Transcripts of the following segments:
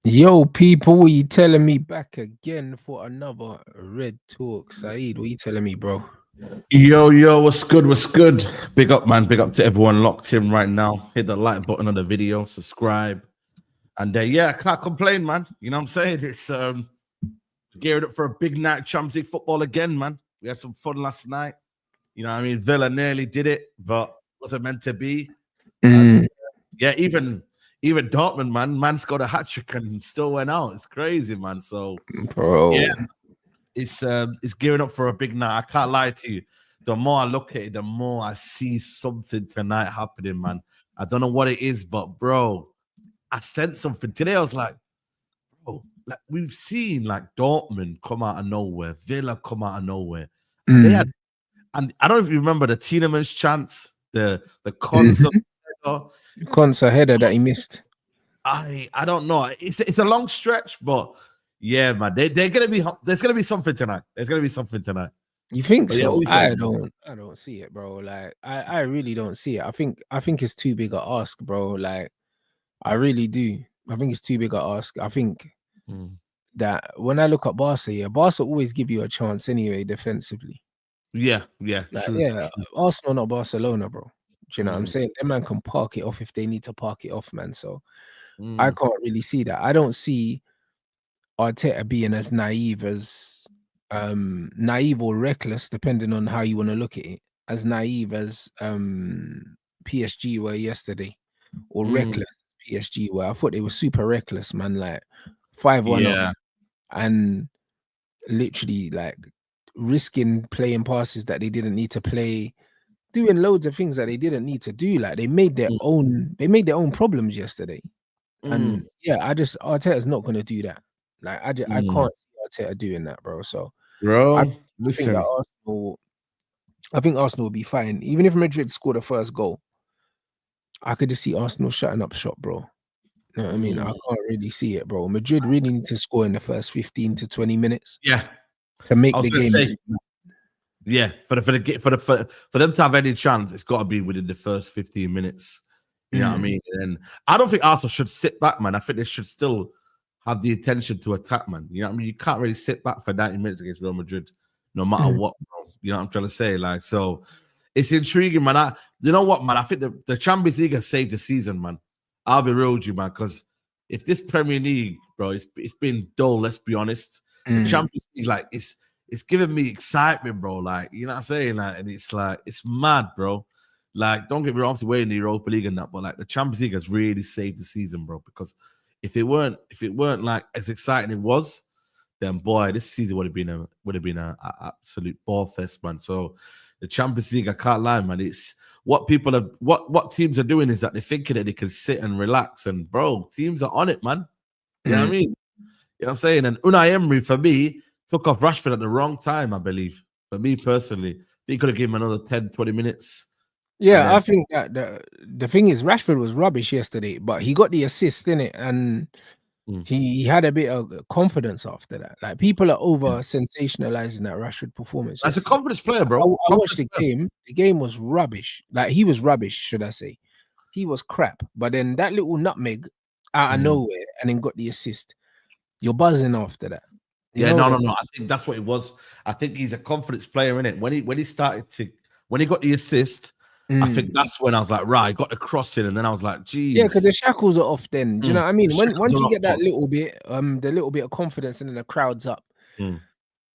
Yo, people, what you telling me back again for another Red Talk? Saeed, what you telling me, bro? Yo, what's good? What's good? Big up, man. Big up to everyone locked in right now. Hit the like button on the video, subscribe. And yeah, I can't complain, man. You know what I'm saying? It's geared up for a big night of Champions League football again, man. We had some fun last night. You know what I mean? Villa nearly did it, but wasn't meant to be. And yeah, even Dortmund, man scored a hat trick and still went out. It's crazy, man. So Bro. yeah. It's gearing up for a big night. I can't lie to you. The more I look at it, the more I see something tonight happening, man. I don't know what it is, but bro, I sense something today. I was like, bro, like we've seen like Dortmund come out of nowhere, Villa come out of nowhere, and they had, and I don't know if you remember the Tielemans chance, the concert, Concert header that he missed. I don't know. It's a long stretch, but yeah, man, they're gonna be. There's gonna be something tonight. There's gonna be something tonight. You think But yeah, so? what you I saying? don't see it, bro. Like I really don't see it. I think it's too big a ask, bro. Like I really do. I think it's too big a ask. I think that when I look at Barca, yeah, Barca always give you a chance anyway defensively. Yeah, Like, true. yeah, True. Arsenal not Barcelona, bro. Do you know what I'm saying? That man can park it off if they need to park it off, man. So I can't really see that. I don't see Arteta being as naive or reckless, depending on how you want to look at it, as naive as PSG were yesterday, or reckless PSG were. I thought they were super reckless, man. Like 5-1 up and literally like risking playing passes that they didn't need to play, doing loads of things that they didn't need to do. Like they made their own problems yesterday. And yeah, Arteta's not gonna do that. Like I can't see Arteta doing that, bro. So I think that Arsenal will be fine. Even if Madrid scored the first goal, I could just see Arsenal shutting up shop, bro. You know what I mean? I can't really see it, bro. Madrid really need to score in the first 15 to 20 minutes. Yeah. To make the game. Yeah, for them to have any chance, it's got to be within the first 15 minutes. You know what I mean? And I don't think Arsenal should sit back, man. I think they should still have the intention to attack, man. You know what I mean? You can't really sit back for 90 minutes against Real Madrid, no matter what, bro. You know what I'm trying to say? Like, so it's intriguing, man. You know what, man? I think the Champions League has saved the season, man. I'll be real with you, man, because if this Premier League, bro, it's been dull, let's be honest. The Champions League, like, it's giving me excitement, bro. Like, you know what I'm saying? Like, and it's like, it's mad, bro. Like, don't get me wrong, obviously we're in the Europa League and that, but like the Champions League has really saved the season, bro. Because if it weren't like as exciting it was, then boy, this season would have been a absolute ball fest, man. So the Champions League, I can't lie, man. It's what teams are doing is that they're thinking that they can sit and relax, and bro, teams are on it, man. You know what I mean? You know what I'm saying? And Unai Emery, for me, took off Rashford at the wrong time, I believe. For me personally, he could have given him another 10, 20 minutes. Yeah, I think that the thing is Rashford was rubbish yesterday, but he got the assist in it, and he had a bit of confidence after that. Like people are over sensationalizing that Rashford performance. As a confidence player, bro. I watched the game. The game was rubbish. Like he was rubbish, should I say? He was crap. But then that little nutmeg out of nowhere, and then got the assist. You're buzzing after that. No. I think that's what it was. I think he's a confidence player in it. When he got the assist, I think that's when I was like, right, I got the cross in, and then I was like, geez. Yeah, because the shackles are off then. Do you know what I mean? Once you get that little bit, the little bit of confidence and then the crowd's up,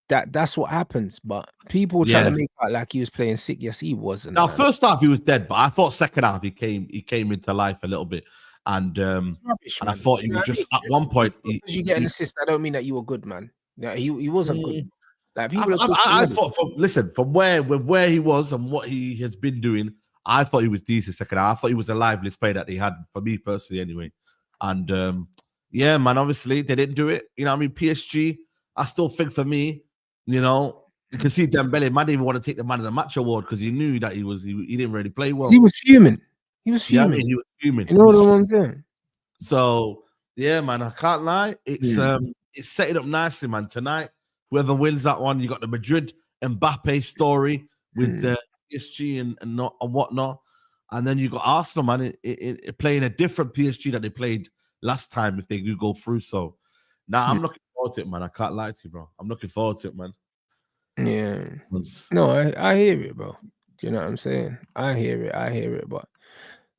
that's what happens. But people try to make out like he was playing sick. Yes, he wasn't. Now, first half he was dead, but I thought second half he came into life a little bit. And rubbish, and I thought he was just at one point. Because you get an assist, I don't mean that you were good, man. Yeah, he wasn't good. Like people I thought from where he was and what he has been doing, I thought he was decent second half. I thought he was a lively play that he had, for me personally anyway. And yeah, man, obviously they didn't do it. You know what I mean? PSG, I still think for me, you know, you can see Dembele might even want to take the man of the match award because he knew that he didn't really play well. He was fuming. He was fuming. Yeah, I mean, he was fuming. You know what I'm saying? So yeah, man, I can't lie. It's setting up nicely, man. Tonight, whoever wins that one, you got the Madrid Mbappe story with the PSG and whatnot, and then you got Arsenal, man, playing a different PSG that they played last time if they do go through. So now I'm looking forward to it, man. I can't lie to you, bro. I'm looking forward to it, man. Yeah. No, I hear it, bro. Do you know what I'm saying? I hear it, but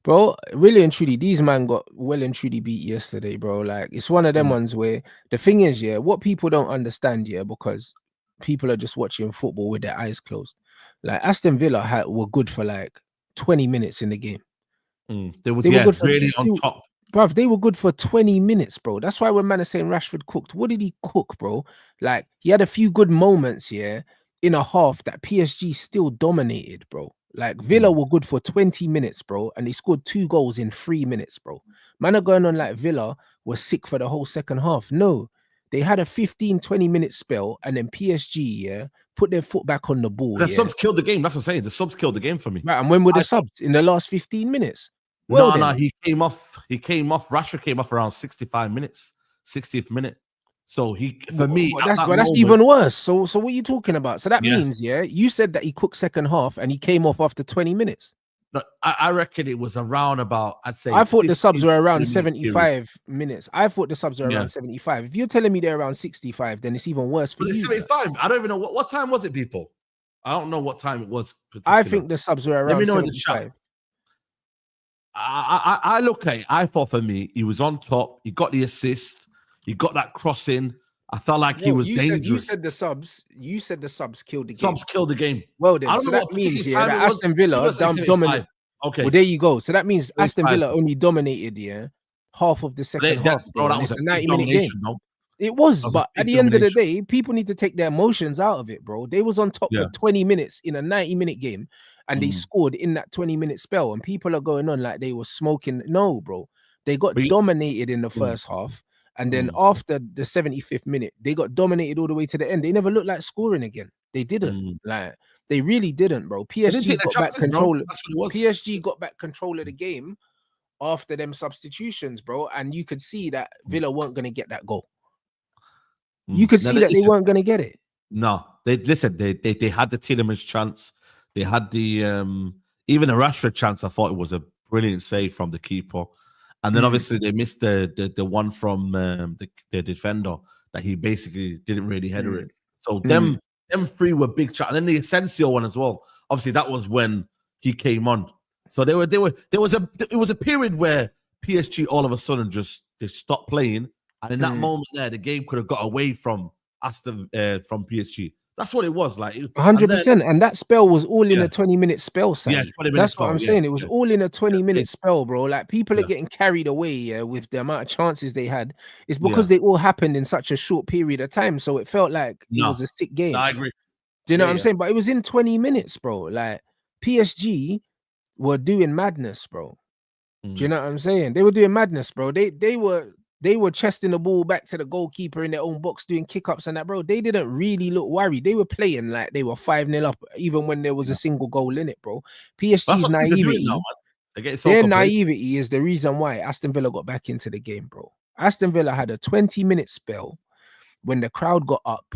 bro, really and truly, these man got well and truly beat yesterday, bro. Like, it's one of them ones where the thing is, yeah, what people don't understand, yeah, because people are just watching football with their eyes closed. Like, Aston Villa were good for like 20 minutes in the game. They were good for, really on top. Bruv, they were good for 20 minutes, bro. That's why when man is saying Rashford cooked, what did he cook, bro? Like, he had a few good moments, yeah, in a half that PSG still dominated, bro. Like, Villa were good for 20 minutes, bro, and they scored 2 goals in 3 minutes, bro. Man are going on like Villa was sick for the whole second half. No, they had a 15, 20-minute spell, and then PSG, yeah, put their foot back on the ball. The subs killed the game. That's what I'm saying. The subs killed the game for me. Right, and when were the subs? In the last 15 minutes? Well, no, he came off. Rashford came off around 65 minutes, 60th minute. So that's even worse. So what are you talking about? So that means, yeah, you said that he cooked second half and he came off after 20 minutes. No, I reckon it was around about, I'd say. I thought the subs were around 75 minutes. I thought the subs were around 75. If you're telling me they're around 65, then it's even worse for you. 75? I don't even know what time was it, people. I don't know what time it was. I think the subs were around 75. I look at it. I thought for me, he was on top. He got the assist. He got that crossing. I felt like he was dangerous. You said the subs killed the game. Subs killed the game. Well then, so that means that Aston Villa dominated. Okay. Well, there you go. So that means Aston Villa only dominated, half of the second half. Bro, that was a 90-minute game. No? It was, but at the end of the day, people need to take their emotions out of it, bro. They was on top for 20 minutes in a 90-minute game, and they scored in that 20-minute spell, and people are going on like they were smoking. No, bro. They got dominated in the first half, and then after the 75th minute, they got dominated all the way to the end. They never looked like scoring again. They didn't. Like, they really didn't, bro. PSG got back control. PSG got back control of the game after them substitutions, bro, and you could see that Villa weren't going to get that goal. You could see that they weren't going to get it. No, they had the Tielemans chance. They had the even a Rashford chance. I thought it was a brilliant save from the keeper, and then obviously they missed the one from the defender that he basically didn't really header it. So them three were big chance, and then the Asensio one as well. Obviously that was when he came on. So it was a period where PSG all of a sudden they stopped playing. And in that moment there, the game could have got away from from PSG. That's what it was like. 100%. And that spell was all in a 20-minute spell, Sam. Yeah, that's what I'm saying. It was all in a 20-minute spell, bro. Like, people are getting carried away with the amount of chances they had. It's because they all happened in such a short period of time. So it felt like it was a sick game. No, I agree. Do you know what I'm saying? But it was in 20 minutes, bro. Like, PSG were doing madness, bro. Do you know what I'm saying? They were doing madness, bro. They were chesting the ball back to the goalkeeper in their own box, doing kick-ups and that, bro. They didn't really look worried. They were playing like they were 5-0 up, even when there was a single goal in it, bro. PSG's naivety, their naivety is the reason why Aston Villa got back into the game, bro. Aston Villa had a 20-minute spell when the crowd got up,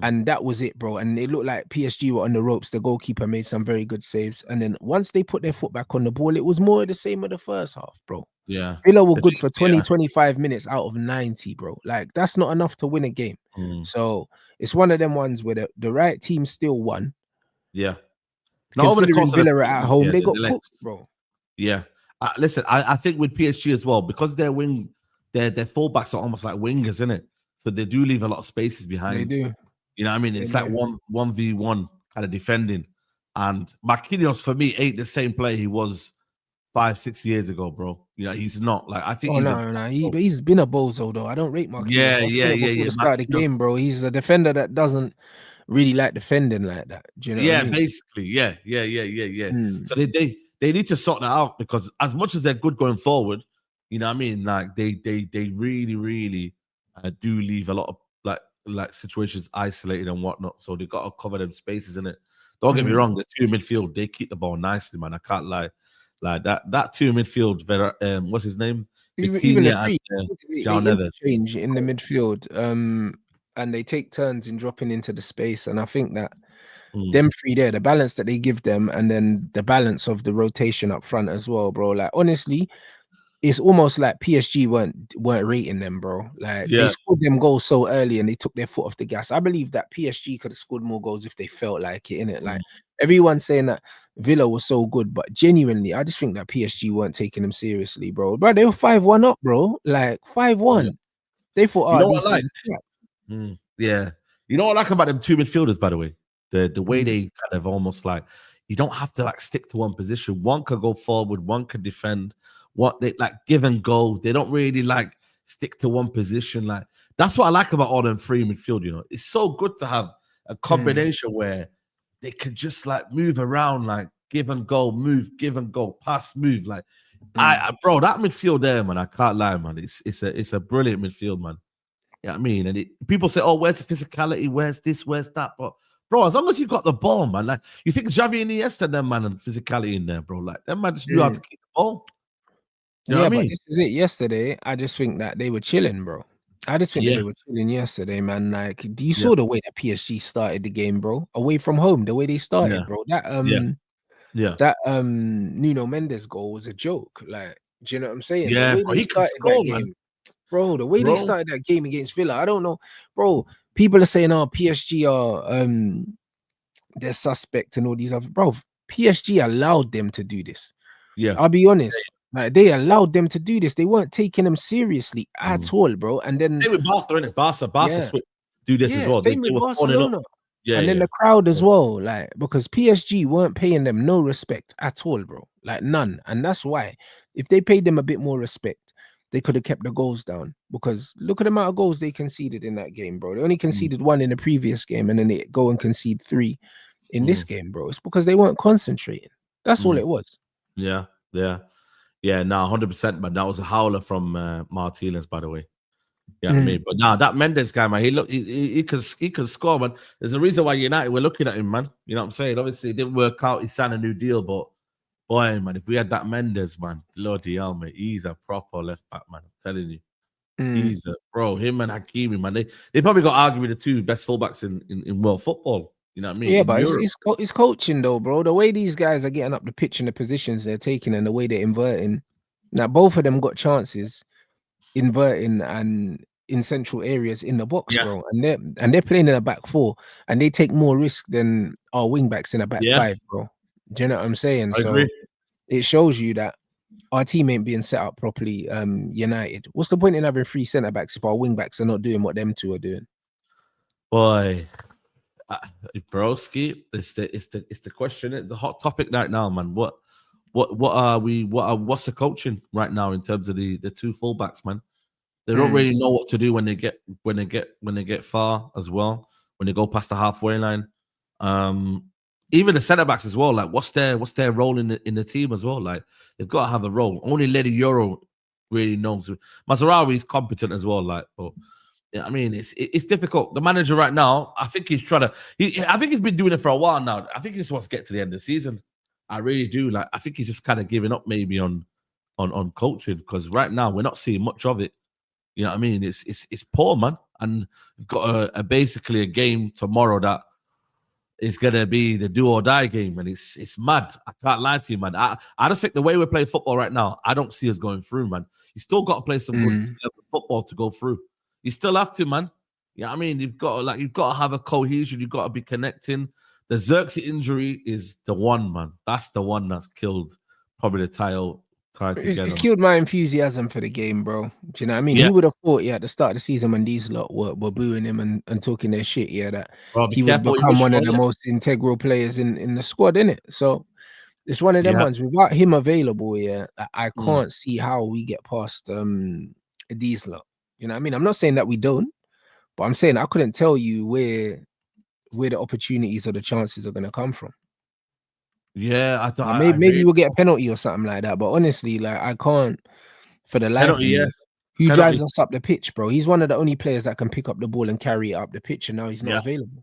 and that was it, bro. And it looked like PSG were on the ropes. The goalkeeper made some very good saves. And then once they put their foot back on the ball, it was more of the same of the first half, bro. Yeah. Villa were good for 20-25 minutes out of 90, bro. Like, that's not enough to win a game. So it's one of them ones where the right team still won. Yeah. Considering Villa are at home, they got cooked, bro. Yeah. Listen, I think with PSG as well, because their fullbacks are almost like wingers, isn't it? So they do leave a lot of spaces behind. They do. You know what I mean? It's like 1v1 kind of defending. And INEOS, for me, ain't the same player he was 5-6 years ago, bro. You know, he's not. Like, I think he's been a bozo, though. I don't rate Marquinhos. Yeah. Before the start of the game, bro. He's a defender that doesn't really like defending like that. Do you know what I mean? Basically. Yeah. So they need to sort that out, because as much as they're good going forward, you know what I mean? Like, they really, really do leave a lot of like situations isolated and whatnot. So they got to cover them spaces in it. Don't get me wrong, the two midfield, they keep the ball nicely, man. I can't lie. Like that two midfield, what's his name? Even the three, change in the midfield, and they take turns in dropping into the space. And I think that them three there, the balance that they give them, and then the balance of the rotation up front as well, bro. Like, honestly, it's almost like PSG weren't rating them, bro. Like they Yeah. scored them goals so early and they took their foot off the gas. I believe that PSG could have scored more goals if they felt like it, innit? Like everyone's saying that Villa was so good, but genuinely, I just think that PSG weren't taking them seriously, bro. Bro, they were 5-1 up, bro. Like 5-1. Yeah. They thought, You oh, know what these I like? guys Yeah. You know what I like about them two midfielders, by the way? The way mm, they kind of almost like, you don't have to like stick to one position. One could go forward, one could defend. What they like give and go. They don't really like stick to one position. Like that's what I like about all them three midfield, you know. It's so good to have a combination where they could just like move around, like give and go, move, give and go, pass, move. Like bro, that midfield there, man, I can't lie, man. It's a brilliant midfield, man. You know what I mean? And people say, oh, where's the physicality? Where's this? Where's that? But bro, as long as you've got the ball, man, like you think Xavi and Iniesta, them man, and physicality in there, bro. Like them man just knew how to keep the ball. You know what yeah, I but mean? this is it. Yesterday, I just think that they were chilling, bro. I just think that Yeah, they were chilling yesterday, man. Like, do you yeah, saw the way that PSG started the game, bro? Away from home, the way they yeah, started, bro. yeah, yeah, That Nuno Mendes goal was a joke. Like, do you know what I'm saying? The yeah, way bro. they He can started that score, man. game, bro. The way they Bro, started that game against Villa, I don't know, bro. People are saying, "Oh, PSG are they're suspect and all these other bro." PSG allowed them to do this. yeah. I'll be honest. Like they allowed them to do this. They weren't taking them seriously Mm. at all, bro. And then Same with Barca, innit? Barca yeah, do this as yeah, well. They same with were phoning up. Barcelona. Yeah, And then yeah, the crowd as yeah. well, like because PSG weren't paying them no respect at all, bro. Like none. And that's why if they paid them a bit more respect, they could have kept the goals down. Because look at the amount of goals they conceded in that game, bro. They only Mm, conceded one in the previous game, and then they go and concede 3 in this mm, game, bro. It's because they weren't concentrating. That's all mm. it was. Yeah, yeah, yeah. No, 100%. But that was a howler from Martinez, by the way. Yeah, I Mm. mean, but now that Mendes guy, man, he can score, man. There's a reason why United we're looking at him, man. You know what I'm saying? Obviously, it didn't work out. He signed a new deal, but boy, man, if we had that Mendes, man, bloody hell, mate, he's a proper left back, man. I'm telling you, Mm. he's a bro. Him and Hakimi, man, they probably got argued with the two best fullbacks in world football. You know what I mean? Yeah, In but Europe, it's coaching though, bro. The way these guys are getting up the pitch and the positions they're taking and the way they're inverting. Now both of them got chances inverting and in central areas in the box, yeah, bro. And they're playing in a back four and they take more risk than our wing backs in a back yeah, five, bro. Do you know what I'm saying? I agree. So it shows you that our team ain't being set up properly. United. What's the point in having 3 centre backs if our wing backs are not doing what them two are doing? Boy, broski, it's the question. It's the hot topic right now, man. What's the coaching right now in terms of the two fullbacks, man? They don't really know what to do when they get far as well, when they go past the halfway line. Even the centre backs as well. Like, what's their role in the team as well? Like, they've got to have a role. Only Lady Euro really knows. Mazraoui is competent as well. Like, but yeah, I mean, it's difficult. The manager right now, I think he's trying to. I think he's been doing it for a while now. I think he just wants to get to the end of the season. I really do. Like, I think he's just kind of giving up maybe on coaching because right now we're not seeing much of it. You know what I mean? It's poor, man. And we've got basically a game tomorrow that is gonna be the do or die game, and it's mad. I can't lie to you, man. I just think the way we're playing football right now, I don't see us going through, man. You still got to play some good football to go through. You still have to, man. You know what I mean? You've got to have a cohesion. You've got to be connecting. The Xerxes injury is the one, man. That's the one that's killed probably the tie together. It's killed my enthusiasm for the game, bro. Do you know what I mean? Yeah. Who would have thought, at the start of the season when these lot were booing him and talking their shit, that Bro, be he would careful what you become wish one for, of the yeah. most integral players in the squad, innit? So it's one of them Yeah. ones. Without him available, I Mm. can't see how we get past these lot. You know what I mean? I'm not saying that we don't, but I'm saying I couldn't tell you where the opportunities or the chances are gonna come from. Yeah, I Maybe agree. we'll get a penalty or something like that. But honestly, like I can't for the life of Penalty, yeah. me. Who Penalty. drives us up the pitch, bro? He's one of the only players that can pick up the ball and carry it up the pitch, and now he's not Yeah. available.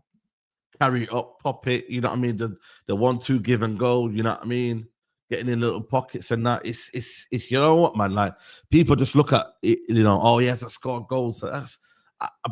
Carry it up, pop it, you know what I mean? The 1-2 give and go, you know what I mean? Getting in little pockets and that. It's you know what, man? Like people just look at it, you know, oh, he has to score goals. That's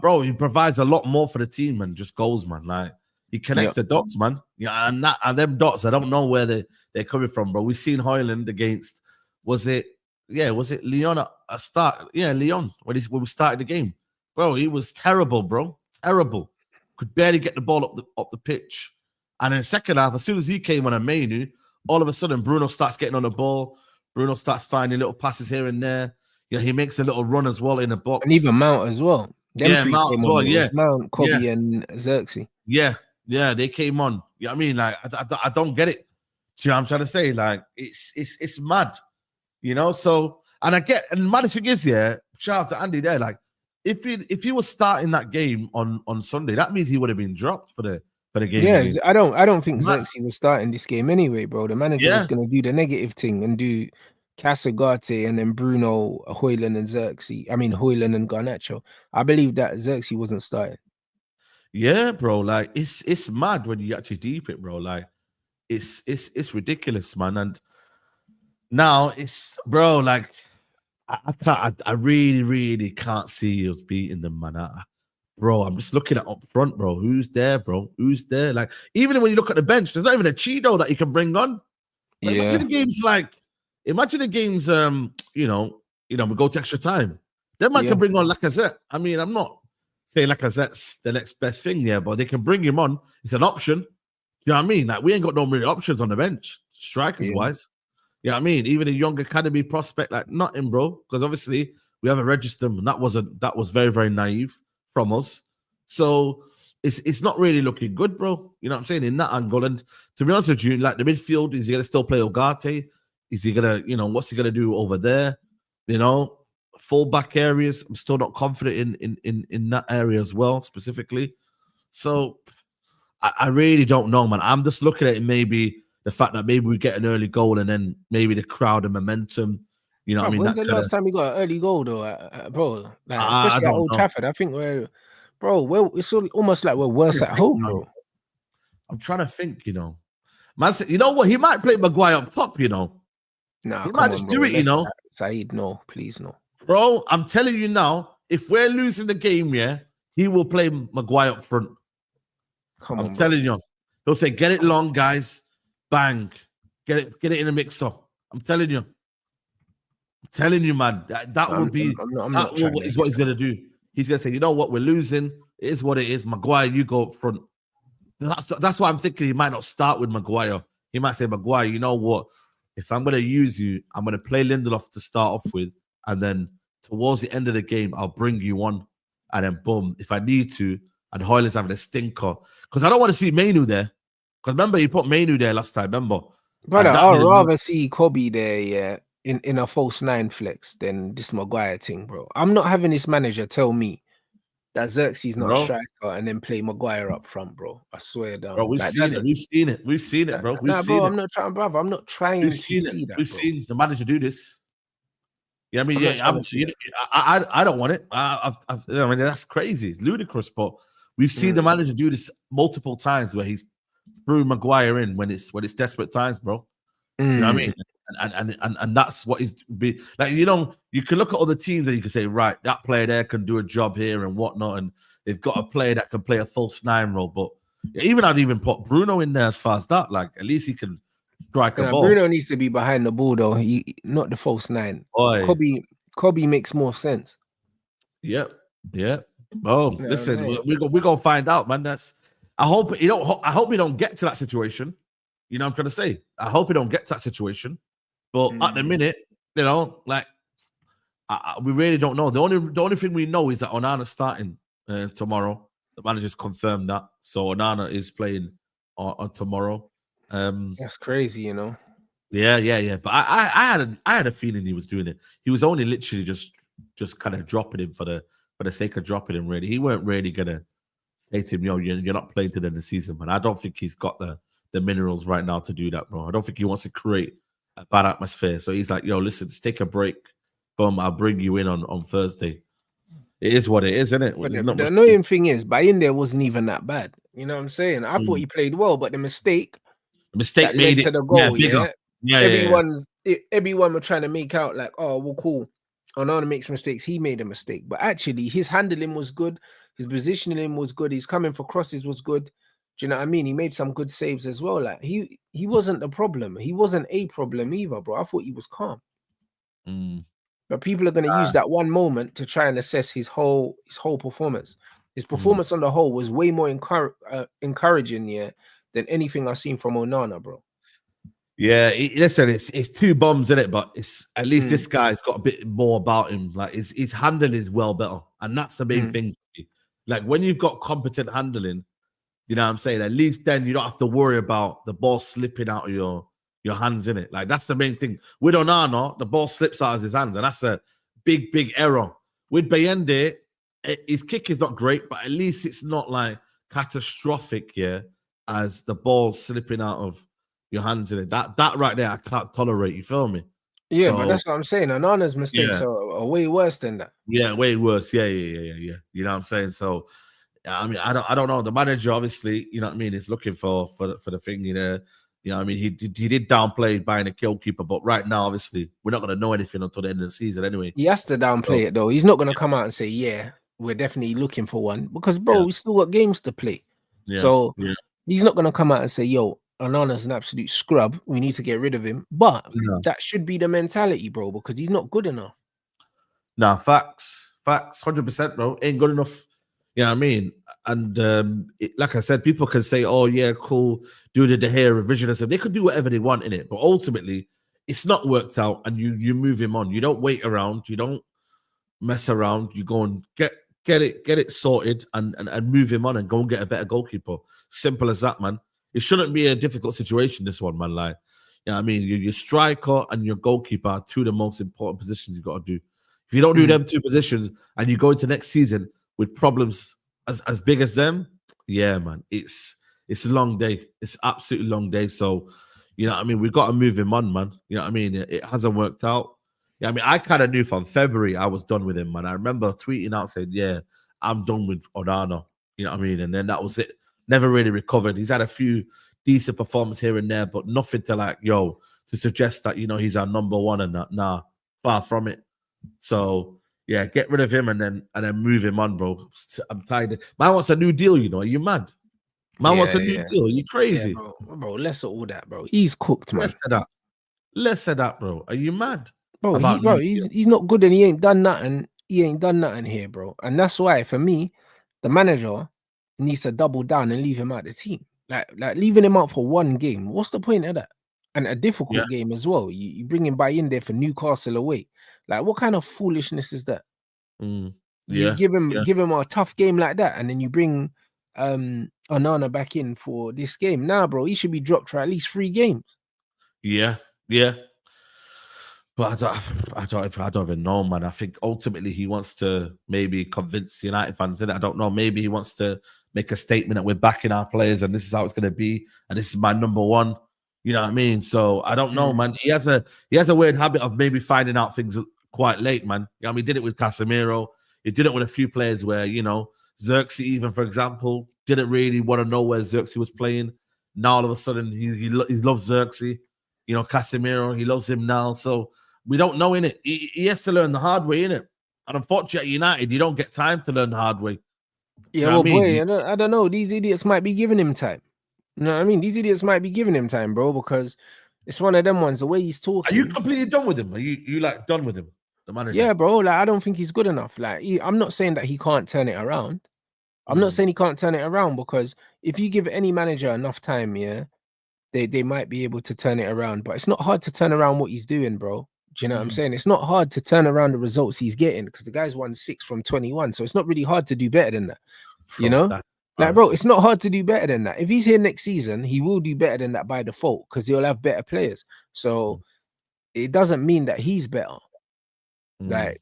bro, he provides a lot more for the team than just goals, man. Like he connects the dots, man. Yeah, and them dots, I don't know where they're coming from, bro. We've seen Hoyland against, was it was it Lyon at start? Yeah, Lyon when we started the game, bro. He was terrible, bro. Terrible. Could barely get the ball up the pitch. And in the second half, as soon as he came on a menu, all of a sudden Bruno starts getting on the ball. Bruno starts finding little passes here and there. Yeah, he makes a little run as well in the box. And even Mount as well. Them three Mount came as on. well. It was Mount, Kobe, and Xerxes. Yeah, they came on. Yeah, I mean, like, I don't get it. Do you know what I'm trying to say? Like, it's mad, you know. So, and the maddest thing is, shout out to Andy there. Like, if he was starting that game on Sunday, that means he would have been dropped for the game. Yeah, I don't think Xerxes was starting this game anyway, bro. The manager was gonna do the negative thing and do Casagate and then Bruno, Højlund and Xerxes. I mean Højlund and Garnacho. I believe that Xerxes wasn't starting. Yeah, bro. Like it's mad when you actually deep it, bro. Like it's ridiculous, man. And now it's, bro, like I really can't see us beating them, man. Bro, I'm just looking at up front, bro. Who's there, bro? Who's there? Like, even when you look at the bench, there's not even a Cheeto that you can bring on. Like, imagine the games we go to extra time. Then man can bring on Lacazette. I mean, I'm not saying Lacazette's the next best thing there, but they can bring him on. It's an option. You know what I mean? Like, we ain't got no many options on the bench, strikers wise. You know what I mean? Even a young academy prospect, like, nothing, bro. Because obviously we haven't registered them, and that was very, very naive from us. So it's not really looking good, bro. You know what I'm saying? In that angle. And to be honest with you, like, the midfield, is he gonna still play Ugarte? Is he gonna, what's he gonna do over there? Fullback areas, I'm still not confident in that area as well, specifically. So I really don't know, man. I'm just looking at it, maybe the fact that maybe we get an early goal and then maybe the crowd and momentum. You know what I mean? When's the last time we got an early goal, though, bro? Like, especially at Old Trafford. I think it's almost like we're worse at home, bro. I'm trying to think, Man, you know what? He might play Maguire up top, Nah, he might just do it, Saeed, no, please, no. Bro, I'm telling you now, if we're losing the game, he will play Maguire up front. I'm telling you. He'll say, get it long, guys. Bang. Get it in the mixer. I'm telling you. Man. That will be what he's going to do. He's going to say, you know what? We're losing. It is what it is. Maguire, you go up front. That's why I'm thinking he might not start with Maguire. He might say, Maguire, you know what? If I'm going to use you, I'm going to play Lindelof to start off with. And then towards the end of the game, I'll bring you on. And then boom, if I need to, and Højlund's having a stinker. Because I don't want to see Mainu there. Because remember, he put Mainu there last time, remember? Brother, I'd rather see Kobe there, in a false 9 flex than this Maguire thing, bro. I'm not having this manager tell me that Xerxes not a striker and then play Maguire up front, bro. I swear down. Bro, we've seen it, bro. I'm not trying, brother. I'm not trying to see that. We've seen the manager do this. Yeah, I mean, I don't want it. I mean, that's crazy. It's ludicrous, but we've seen the manager do this multiple times where he's threw Maguire in when it's desperate times, bro. You know what I mean? And that's what he's be like. You can look at other teams and you can say, right, that player there can do a job here and whatnot, and they've got a player that can play a false 9 role. But I'd even put Bruno in there as far as that. Like, at least he can strike a ball. Bruno needs to be behind the ball, though. He not the false 9. Kobe makes more sense. Yep. Oh, listen, we're gonna find out, man. I hope you don't get to that situation. You know what I'm trying to say? I hope we don't get to that situation. But at the minute, like, we really don't know. The only thing we know is that Onana's starting tomorrow. The manager's confirmed that. So Onana is playing on tomorrow. That's crazy, Yeah. But I had a feeling he was doing it. He was only literally just kind of dropping him for the sake of dropping him, really. He weren't really gonna say to him, you're not playing to the end of the season, man. I don't think he's got the minerals right now to do that, bro. I don't think he wants to create a bad atmosphere. So he's like, listen, just take a break. Boom, I'll bring you in on Thursday. It is what it is, isn't it? The annoying thing is, in there wasn't even that bad. You know what I'm saying? I thought he played well, but the mistake made it to the goal. bigger. Everyone were trying to make out like, oh, well, cool. Onana makes mistakes. He made a mistake, but actually, his handling was good. His positioning was good. His coming for crosses was good. Do you know what I mean? He made some good saves as well. Like, he wasn't the problem. He wasn't a problem either, bro. I thought he was calm. But people are going to use that one moment to try and assess his whole performance. His performance on the whole was way more encouraging, than anything I've seen from Onana, bro. Yeah, listen, it's two bombs in it, but it's at least this guy's got a bit more about him. Like his handling is well better, and that's the main thing. Like when you've got competent handling, you know what I'm saying? At least then you don't have to worry about the ball slipping out of your hands in it. Like that's the main thing. With Onana, the ball slips out of his hands, and that's a big error. With Bayende, his kick is not great, but at least it's not like catastrophic, as the ball slipping out of your hands in it. That right there, I can't tolerate. You feel me? Yeah, but that's what I'm saying. Onana's mistakes are way worse than that. Yeah, way worse. Yeah. You know what I'm saying? So, I mean, I don't know. The manager, obviously, you know what I mean, is looking for the thing. You know what I mean? He did downplay buying a goalkeeper, but right now, obviously, we're not going to know anything until the end of the season anyway. He has to downplay it though. He's not going to come out and say, "Yeah, we're definitely looking for one," because bro, we still got games to play. So he's not going to come out and say, "Yo, Onana's an absolute scrub. We need to get rid of him." But that should be the mentality, bro, because he's not good enough. Nah, facts, 100%, bro. Ain't good enough. You know what I mean? And like I said, people can say, "Oh yeah, cool, do the De Gea revisionism." They could do whatever they want in it, but ultimately, it's not worked out, and you move him on. You don't wait around. You don't mess around. You go and get it sorted, and move him on, and go and get a better goalkeeper. Simple as that, man. It shouldn't be a difficult situation, this one, man. Like, you know what I mean? Your striker and your goalkeeper are two of the most important positions you've got to do. If you don't do them two positions and you go into next season with problems as big as them, yeah, man, it's a long day. It's absolutely long day. So, you know what I mean? We've got to move him on, man. You know what I mean? It hasn't worked out. Yeah, I mean, I kind of knew from February I was done with him, man. I remember tweeting out saying, "Yeah, I'm done with Onana." You know what I mean? And then that was it. Never really recovered. He's had a few decent performances here and there, but nothing to suggest that, you know, he's our number one and that. Nah, far from it. So yeah, get rid of him and then move him on, bro. I'm tired. Man wants a new deal, you know. Are you mad? Man wants a new deal. Are you crazy? Yeah, bro, less of all that, bro. He's cooked, man. Less of that, bro. Are you mad? Bro, he's not good and he ain't done nothing. He ain't done nothing here, bro. And that's why, for me, the manager needs to double down and leave him out of the team. Like leaving him out for one game. What's the point of that? And a difficult game as well. You bring him in there for Newcastle away. Like, what kind of foolishness is that? You give him a tough game like that, and then you bring Onana back in for this game. Nah, bro, he should be dropped for at least 3 games. Yeah. But I don't even know, man. I think ultimately he wants to maybe convince United fans in it. I don't know. Maybe he wants to make a statement that we're backing our players and this is how it's going to be, and this is my number one. You know what I mean? So I don't know, man. He has a weird habit of maybe finding out things quite late, man. You know, he did it with Casemiro. He did it with a few players where, you know, Xerxes, even for example, didn't really want to know where Xerxes was playing. Now all of a sudden he loves Xerxes. You know, Casemiro, he loves him now. So we don't know, innit? He has to learn the hard way, innit? And unfortunately, at United, you don't get time to learn the hard way. Yeah, well, boy, I don't know. These idiots might be giving him time. You know what I mean? These idiots might be giving him time, bro, because it's one of them ones. The way he's talking. Are you completely done with him? Are you like done with him, the manager? Yeah, bro. Like, I don't think he's good enough. Like, I'm not saying that he can't turn it around. I'm not saying he can't turn it around, because if you give any manager enough time, they might be able to turn it around. But it's not hard to turn around what he's doing, bro. Do you know what I'm saying? It's not hard to turn around the results he's getting, because the guy's won 6 from 21. So it's not really hard to do better than that. You know? Like, bro, it's not hard to do better than that. If he's here next season, he will do better than that by default, because he'll have better players. So it doesn't mean that he's better. Like,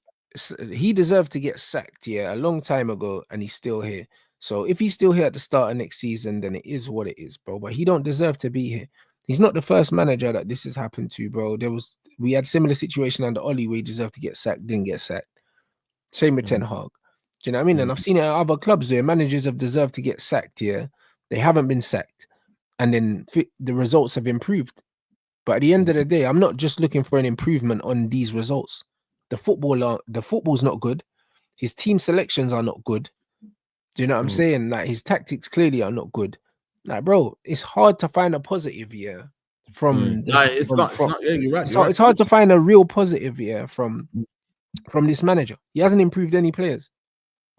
he deserved to get sacked, a long time ago, and he's still here. So if he's still here at the start of next season, then it is what it is, bro. But he don't deserve to be here. He's not the first manager that this has happened to, bro. We had similar situation under Oli where he deserved to get sacked, didn't get sacked. Same with Ten Hag. Do you know what I mean? And I've seen it at other clubs where managers have deserved to get sacked, They haven't been sacked. And then the results have improved. But at the end of the day, I'm not just looking for an improvement on these results. The football's not good. His team selections are not good. Do you know what I'm saying? Like, his tactics clearly are not good. Like, bro, it's hard to find a positive from the It's not. Yeah, you're right. it's hard to find a real positive from this manager. He hasn't improved any players.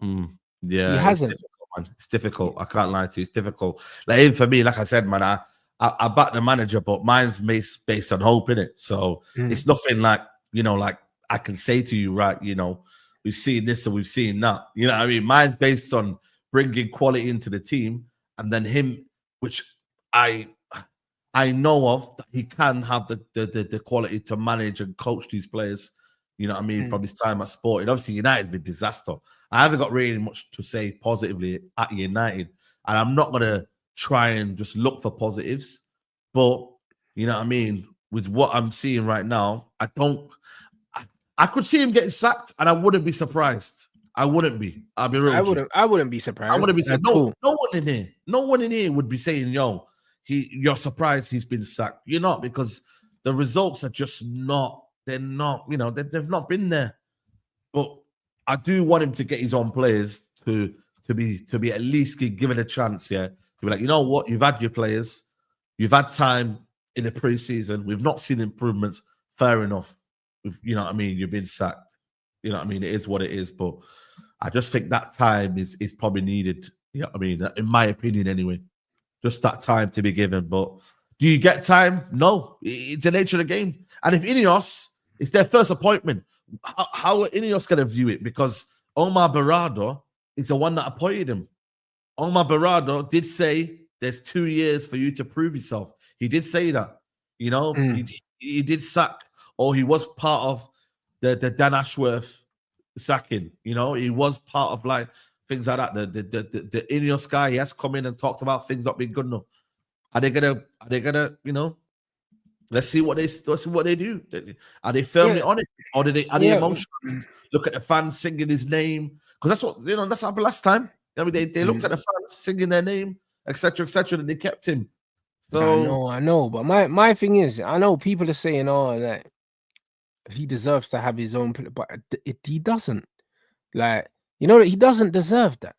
Yeah, he hasn't. It's difficult, man. It's difficult. I can't lie to you. It's difficult. Like even for me, like I said, man, I back the manager, but mine's based on hope in it. So it's nothing like like I can say to you, right? We've seen this and we've seen that. You know what I mean? Mine's based on bringing quality into the team, and then him, which I know of that he can have the quality to manage and coach these players. You know what I mean? From his time at Sporting. Obviously, United's been disaster. I haven't got really much to say positively at United. And I'm not going to try and just look for positives. But, you know what I mean? With what I'm seeing right now, I could see him getting sacked and I wouldn't be surprised. I wouldn't be. I'll be real with you. I wouldn't be surprised. I wouldn't be surprised. No one in here would be saying, yo, you're surprised he's been sacked. You're not, because the results are just not. They're not, they've not been there. But I do want him to get his own players to be at least given a chance, yeah. To be like, you know what, you've had your players, you've had time in the preseason, we've not seen improvements. Fair enough. You know what I mean? You've been sacked. You know what I mean? It is what it is. But I just think that time is probably needed. You know what I mean? In my opinion, anyway. Just that time to be given. But do you get time? No. It's the nature of the game. And if INEOS, it's their first appointment, how are INEOS going to view it? Because Omar Berrado is the one that appointed him. Omar Berrado did say there's 2 years for you to prove yourself. He did say that. He did sack, or he was part of the Dan Ashworth sacking. He was part of like things like that. The INEOS guy, he has come in and talked about things not being good enough. Are they gonna let's see what they do. Are they firmly on it, or are they emotional and look at the fans singing his name? Because that's what that's what happened last time. I mean, they looked at the fans singing their name, etc., and they kept him. So I know. But my thing is, I know people are saying, "Oh, that he deserves to have his own," but he doesn't. Like, he doesn't deserve that.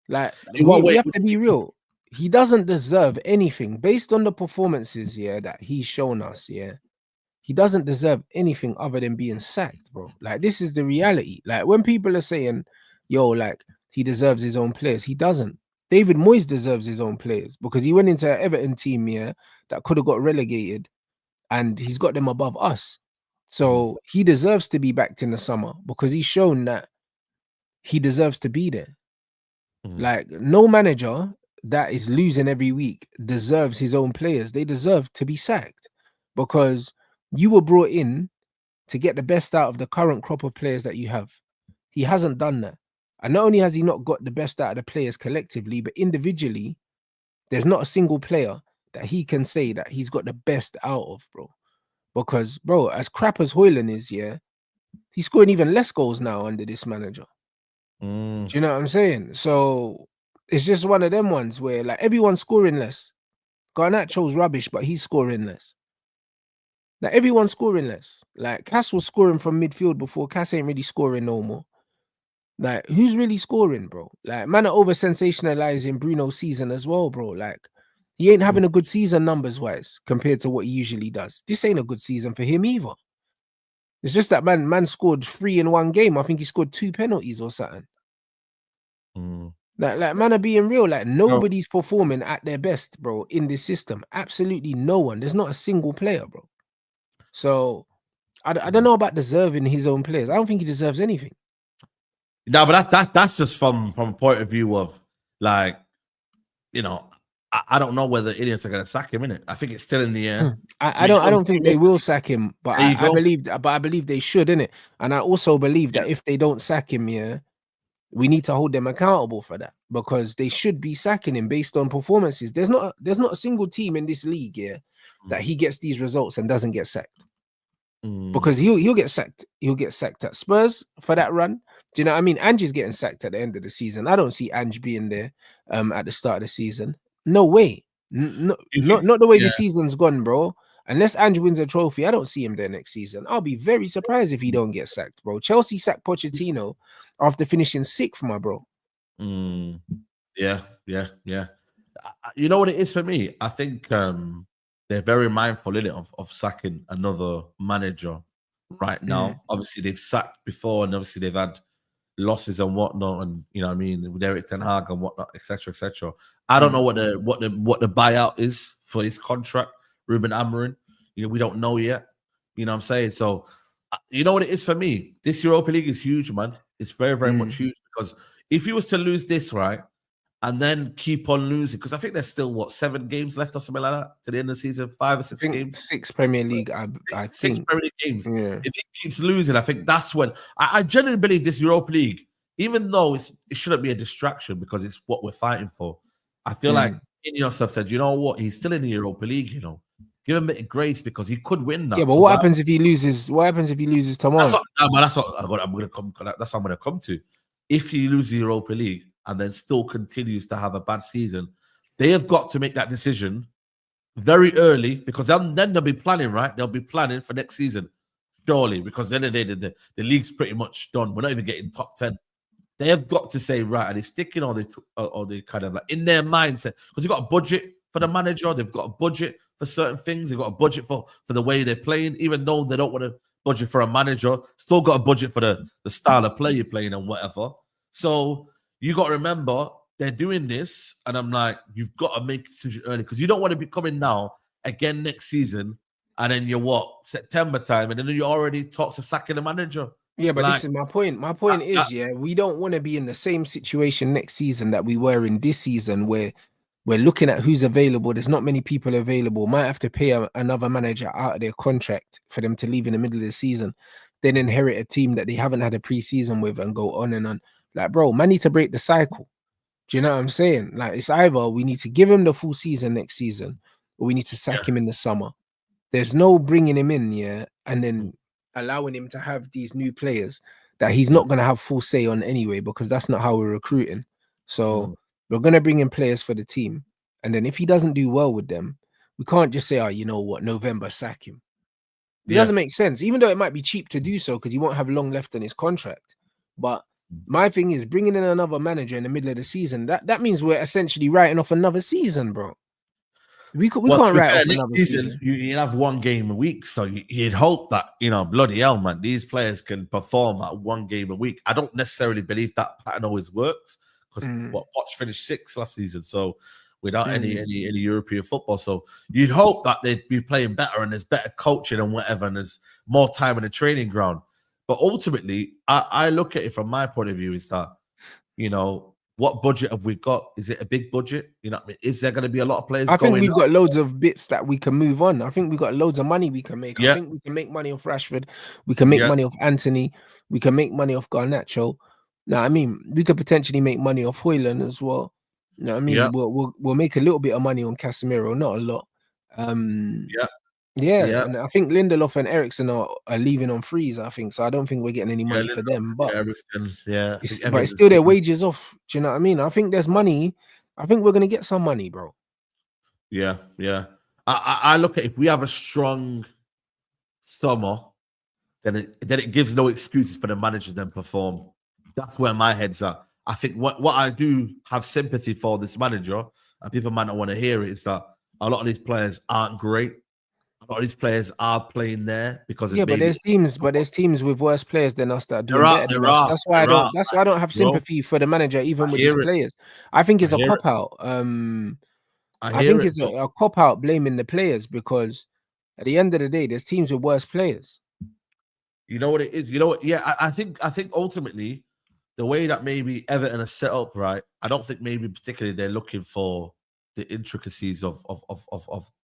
Like, we have to be real. He doesn't deserve anything based on the performances, that he's shown us, He doesn't deserve anything other than being sacked, bro. Like, this is the reality. Like, when people are saying, yo, like, he deserves his own players, he doesn't. David Moyes deserves his own players because he went into an Everton team, that could have got relegated, and he's got them above us. So he deserves to be backed in the summer because he's shown that he deserves to be there. Like, no manager that is losing every week deserves his own players. They deserve to be sacked because you were brought in to get the best out of the current crop of players that you have. He hasn't done that. And not only has he not got the best out of the players collectively, but individually, there's not a single player that he can say that he's got the best out of, bro. Because, bro, as crap as Hoyland is, he's scoring even less goals now under this manager. Do you know what I'm saying? So it's just one of them ones where like everyone's scoring less. Garnacho's rubbish, but he's scoring less. Like everyone's scoring less. Like Cass was scoring from midfield before. Cass ain't really scoring no more. Like, who's really scoring, bro? Like, man are over sensationalizing Bruno's season as well, bro. Like, he ain't having a good season numbers wise compared to what he usually does. This ain't a good season for him either. It's just that man scored 3 in one game. I think he scored 2 penalties or something. Like man are being real. Like, nobody's performing at their best, bro, in this system. Absolutely no one. There's not a single player, bro. So I don't know about deserving his own players. I don't think he deserves anything. No, but that's just from a point of view of like, I don't know whether INEOS are going to sack him, innit? I think it's still in the air. I don't think they will sack him, but I believe they should, innit? And I also believe that if they don't sack him, we need to hold them accountable for that because they should be sacking him based on performances. There's not a single team in this league, that he gets these results and doesn't get sacked. Because he'll get sacked. He'll get sacked at Spurs for that run. Do you know what I mean? Ange's getting sacked at the end of the season. I don't see Ange being there at the start of the season. No way. Not the way the season's gone, bro. Unless Ange wins a trophy, I don't see him there next season. I'll be very surprised if he don't get sacked, bro. Chelsea sacked Pochettino after finishing 6th, my bro. Yeah. You know what it is for me? I think they're very mindful in it of sacking another manager right now. Obviously, they've sacked before, and obviously they've had losses and whatnot, and you know what I mean, with Eric Ten Hag and whatnot, etc., etc. I don't know what the buyout is for his contract, Ruben Amorim. You know, we don't know yet. You know what I'm saying? So, you know what it is for me? This Europa League is huge, man. It's very, very much huge, because if he was to lose this, right, and then keep on losing, because I think there's still 7 games left or something like that to the end of the season, 5 or 6 games. 6 Premier League, I Six think. Premier League games. Yeah. If he keeps losing, I think that's when I genuinely believe this Europa League, even though it shouldn't be a distraction because it's what we're fighting for. I feel like INEOS have said, you know what, he's still in the Europa League, you know. Give him a bit of grace because he could win that. Yeah, but so what happens if he loses? What happens if he loses tomorrow? That's what I'm going to come to. If he loses the Europa League and then still continues to have a bad season, they have got to make that decision very early, because then they'll be planning, right? They'll be planning for next season, surely, because then the league's pretty much done. We're not even getting top 10. They have got to say, right, are they sticking or they kind of like in their mindset? Because you've got a budget for the manager, they've got a budget for certain things, they've got a budget for the way they're playing, even though they don't want to budget for a manager, still got a budget for the style of play you're playing and whatever. So you got to remember, they're doing this, and I'm like, you've got to make a decision early, because you don't want to be coming now again next season, and then you're September time, and then you're already talks of sacking the manager. Yeah, but this is my point. My point is, we don't want to be in the same situation next season that we were in this season, where we're looking at who's available. There's not many people available. Might have to pay another manager out of their contract for them to leave in the middle of the season. Then inherit a team that they haven't had a preseason with and go on and on. Like, bro, man need to break the cycle. Do you know what I'm saying? Like, it's either we need to give him the full season next season, or we need to sack him in the summer. There's no bringing him in, and then allowing him to have these new players that he's not going to have full say on anyway, because that's not how we're recruiting. So we're going to bring in players for the team. And then if he doesn't do well with them, we can't just say, oh, you know what, November, sack him. It doesn't make sense, even though it might be cheap to do so because he won't have long left on his contract. But my thing is, bringing in another manager in the middle of the season, that means we're essentially writing off another season, bro. We can't write off another season. You have 1 game a week, so you'd hope that, you know, bloody hell, man, these players can perform at 1 game a week. I don't necessarily believe that pattern always works, because Poch finished 6th last season, so without any European football. So you'd hope that they'd be playing better, and there's better coaching and whatever, and there's more time in the training ground. But ultimately, I look at it from my point of view is that, you know, what budget have we got? Is it a big budget? You know what I mean? Is there going to be a lot of players? I think we've got loads of bits that we can move on. I think we've got loads of money we can make. I think we can make money off Rashford. We can make money off Anthony. We can make money off Garnacho. Now, I mean, we could potentially make money off Højlund as well. You know what I mean? We'll make a little bit of money on Casemiro, not a lot. And I think Lindelof and Eriksen are leaving on freeze, I think. So I don't think we're getting any money for them. But it's still their wages off. Do you know what I mean? I think there's money. I think we're gonna get some money, bro. Yeah. I look at, if we have a strong summer, then it gives no excuses for the manager to then perform. That's where my head's at. I think what I do have sympathy for this manager, and people might not want to hear it, is that a lot of these players aren't great. A lot of these players are playing there because but there's teams with worse players than us that are doing better than us. That's why I don't have sympathy for the manager, even with his players. I think it's a cop out. I think it's a cop out blaming the players, because at the end of the day, there's teams with worse players. You know what it is? You know what? Yeah, I think ultimately the way that maybe Everton are set up, right? I don't think maybe particularly they're looking for the intricacies of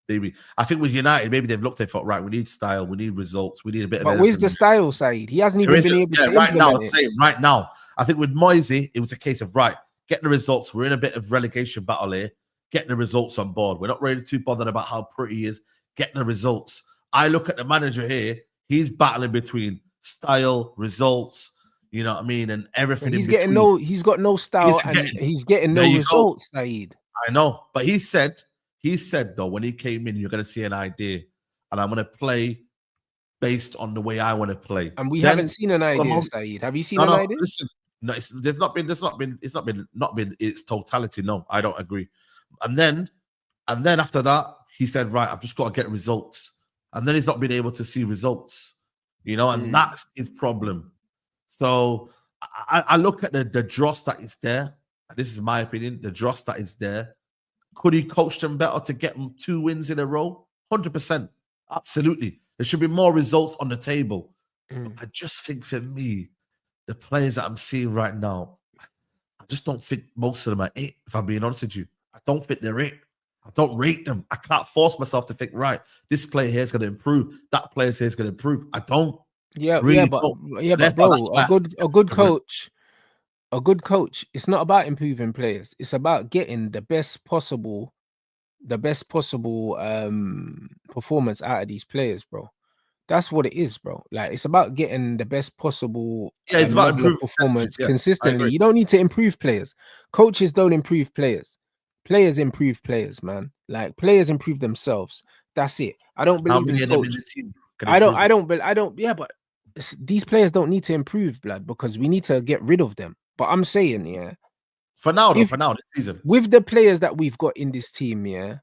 maybe. I think with United, maybe they've looked at it, thought, right, we need style, we need results, we need a bit of. But where's the style side? He hasn't even been able to right now. Right now, I think with Moisey, it was a case of, right, getting the results. We're in a bit of relegation battle here. Getting the results on board. We're not really too bothered about how pretty he is. Getting the results. I look at the manager here. He's battling between style, results. You know what I mean, and everything. He's getting he's got no style, he's getting no results, Saeed. I know, but he said though, when he came in, you're going to see an idea, and I'm going to play based on the way I want to play. And we haven't seen an idea, Saeed. Have you seen an idea? Listen, no, it's not been its totality. No, I don't agree. And then after that, he said, right, I've just got to get results. And then he's not been able to see results, and that's his problem. So I look at the dross that is there. This is my opinion. The dross that is there. Could he coach them better to get them 2 wins in a row? 100%. Absolutely. There should be more results on the table. But I just think for me, the players that I'm seeing right now, I just don't think most of them are it, if I'm being honest with you. I don't think they're it. I don't rate them. I can't force myself to think, right, this player here is going to improve. That player here is going to improve. I don't. But bro, a good coach, it's not about improving players. It's about getting the best possible performance out of these players, bro. That's what it is, bro. Like, it's about getting the best possible it's about level of performance consistently. You don't need to improve players. Coaches don't improve players. Players improve players, man. Like, players improve themselves. That's it. I don't believe in coaches. Yeah, but these players don't need to improve, blood, because we need to get rid of them. But I'm saying, yeah, for now, this season, with the players that we've got in this team, yeah,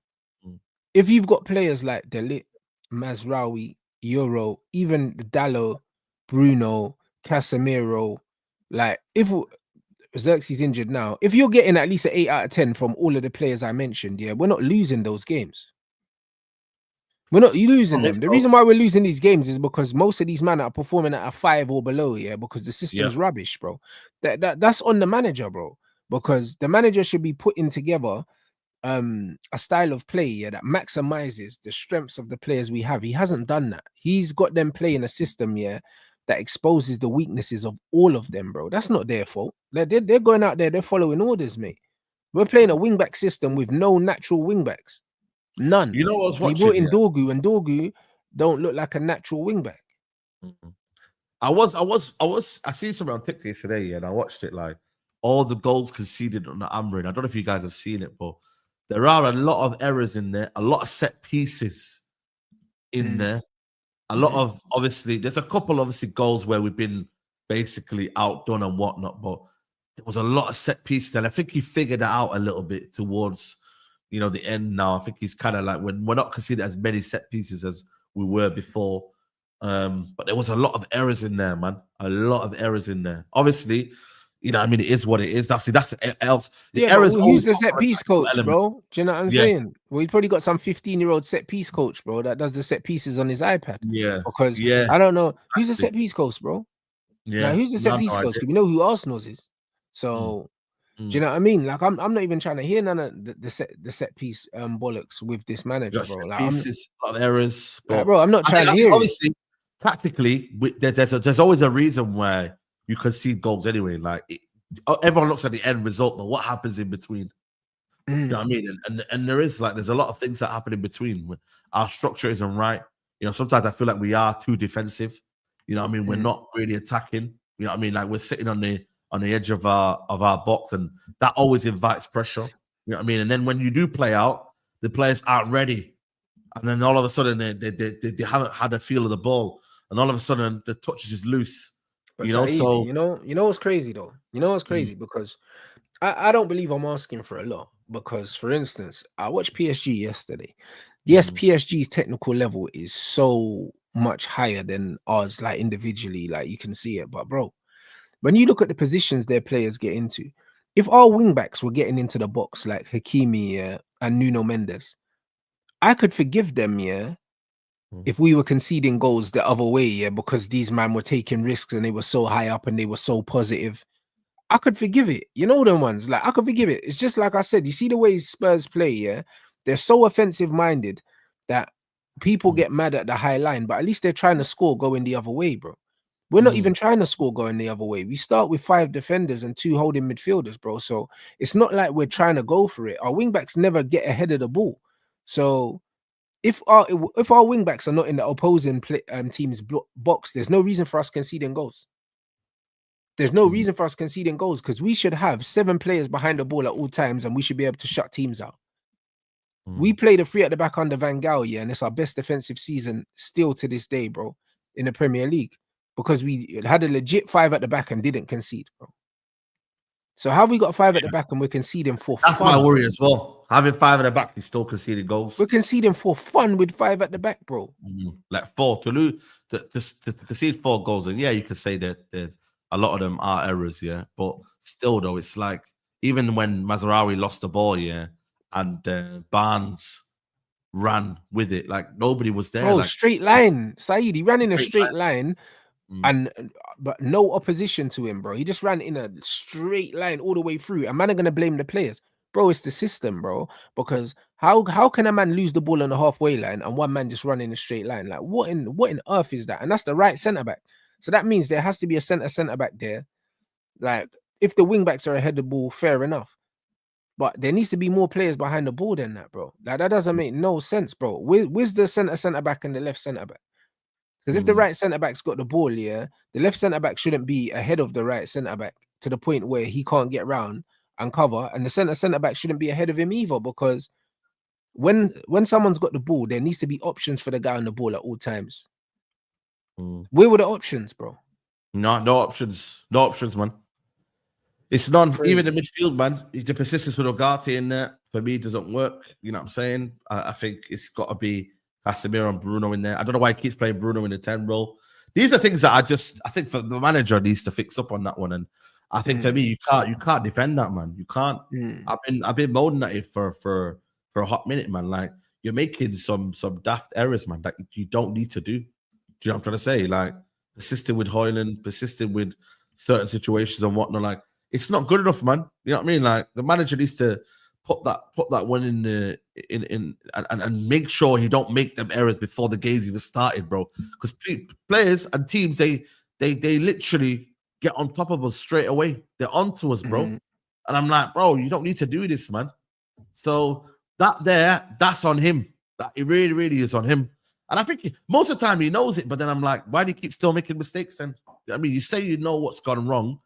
if you've got players like De Ligt, Mazraoui, Euro, even Dallo, Bruno, Casemiro, like, if Xerxes injured now, if you're getting at least an 8 out of 10 from all of the players I mentioned, yeah, we're not losing those games. We're not losing them. The reason why we're losing these games is because most of these men are performing at a 5 or below, yeah, because the system's rubbish, bro. That's on the manager, bro, because the manager should be putting together a style of play, yeah, that maximizes the strengths of the players we have. He hasn't done that. He's got them playing a system, yeah, that exposes the weaknesses of all of them, bro. That's not their fault. They're going out there, they're following orders, mate. We're playing a wingback system with no natural wingbacks. None. You know what I was watching? He brought in Dorgu, and Dorgu don't look like a natural wingback. I seen something on TikTok today, and I watched it, like all the goals conceded on the Amorim. I don't know if you guys have seen it, but there are a lot of errors in there, a lot of set pieces in there. A lot of, obviously, there's a couple, obviously, goals where we've been basically outdone and whatnot, but there was a lot of set pieces, and I think he figured that out a little bit towards, the end now. I think he's kind of like, when we're not conceding as many set pieces as we were before, but there was a lot of errors in there, man. A lot of errors in there. Obviously, it is what it is. Obviously, that's else. Errors. Who's the set piece coach, bro? Do you know what I'm saying? Well, he's probably got some 15-year-old set piece coach, bro, that does the set pieces on his iPad. Yeah. Because I don't know who's the set piece coach, bro. Yeah. Like, who's the set piece coach? We know who Arsenal's is. So do you know what I mean? Like, I'm not even trying to hear none of the set piece bollocks with this manager, bro. Like, pieces, a lot of errors, but, bro. I'm not trying to hear. Obviously, tactically, there's always a reason why you concede goals anyway. Like, everyone looks at the end result, but what happens in between? You know what I mean? And there's a lot of things that happen in between. Our structure isn't right. Sometimes I feel like we are too defensive. You know what I mean? We're not really attacking. You know what I mean? Like, we're sitting on the edge of our box, and that always invites pressure. You know what I mean? And then when you do play out, the players aren't ready, and then all of a sudden they haven't had a feel of the ball, and all of a sudden the touch is just loose. But you know what's crazy though? You know what's crazy? Because I don't believe I'm asking for a lot. Because, for instance, I watched PSG yesterday. Yes, PSG's technical level is so much higher than ours, like, individually, like, you can see it. But, bro, when you look at the positions their players get into, if our wingbacks were getting into the box like Hakimi and Nuno Mendes, I could forgive them, if we were conceding goals the other way, because these men were taking risks and they were so high up and they were so positive. I could forgive it. You know them ones. Like, I could forgive it. It's just like I said, you see the way Spurs play, they're so offensive-minded that people get mad at the high line, but at least they're trying to score going the other way, bro. We're not even trying to score going the other way. We start with 5 defenders and 2 holding midfielders, bro. So it's not like we're trying to go for it. Our wingbacks never get ahead of the ball. So if our wingbacks are not in the opposing team's box, there's no reason for us conceding goals. There's no reason for us conceding goals, because we should have 7 players behind the ball at all times, and we should be able to shut teams out. We played a 3 at the back under Van Gaal, and it's our best defensive season still to this day, bro, in the Premier League, because we had a legit 5 at the back and didn't concede, bro. So how have we got 5 at the back and we're conceding for That's fun? my worry as well. Having 5 at the back, he's still conceding goals. We're conceding for fun with 5 at the back, bro. Like 4 to lose to concede 4 goals, and yeah, you can say that there's a lot of them are errors, yeah. But still, though, it's like even when Mazraoui lost the ball, yeah, and Barnes ran with it, like nobody was there. Bro, Like straight line. Saeed, he ran in a straight line. line and but no opposition to him, bro. He just ran in a straight line all the way through. And man are gonna blame the players. Bro, it's the system, bro. Because how can a man lose the ball on the halfway line and one man just run in a straight line? Like what in earth is that? And that's the right centre back. So that means there has to be a centre back there. Like if the wing backs are ahead of the ball, fair enough. But there needs to be more players behind the ball than that, bro. Like that doesn't make no sense, bro. Where's the centre back and the left centre back? Because if the right centre back's got the ball, yeah, the left centre back shouldn't be ahead of the right centre back to the point where he can't get round and cover, and the centre back shouldn't be ahead of him either. Because when someone's got the ball, there needs to be options for the guy on the ball at all times. Where were the options, bro? No options, man. It's none. Crazy. Even the midfield, man. The persistence with Ugarte in there for me doesn't work. You know what I'm saying? I think it's got to be Casemiro and Bruno in there. I don't know why he keeps playing Bruno in the 10 role. These are things that I think for the manager needs to fix up on that one. And I think for me, you can't defend that, man. You can't. I've been moaning at it for a hot minute, man. Like you're making some daft errors, man, that you don't need to do. Do you know what I'm trying to say? Like persisting with Højlund, persisting with certain situations and whatnot. Like it's not good enough, man. You know what I mean? Like the manager needs to put that one in and make sure he don't make them errors before the game's even started, bro. Because players and teams they literally get on top of us straight away. They're onto us, bro. And I'm like, bro, you don't need to do this, man. So that's on him. That it really, really is on him. And I think most of the time he knows it, but then I'm like, why do you keep still making mistakes then? I mean, you say you know what's gone wrong,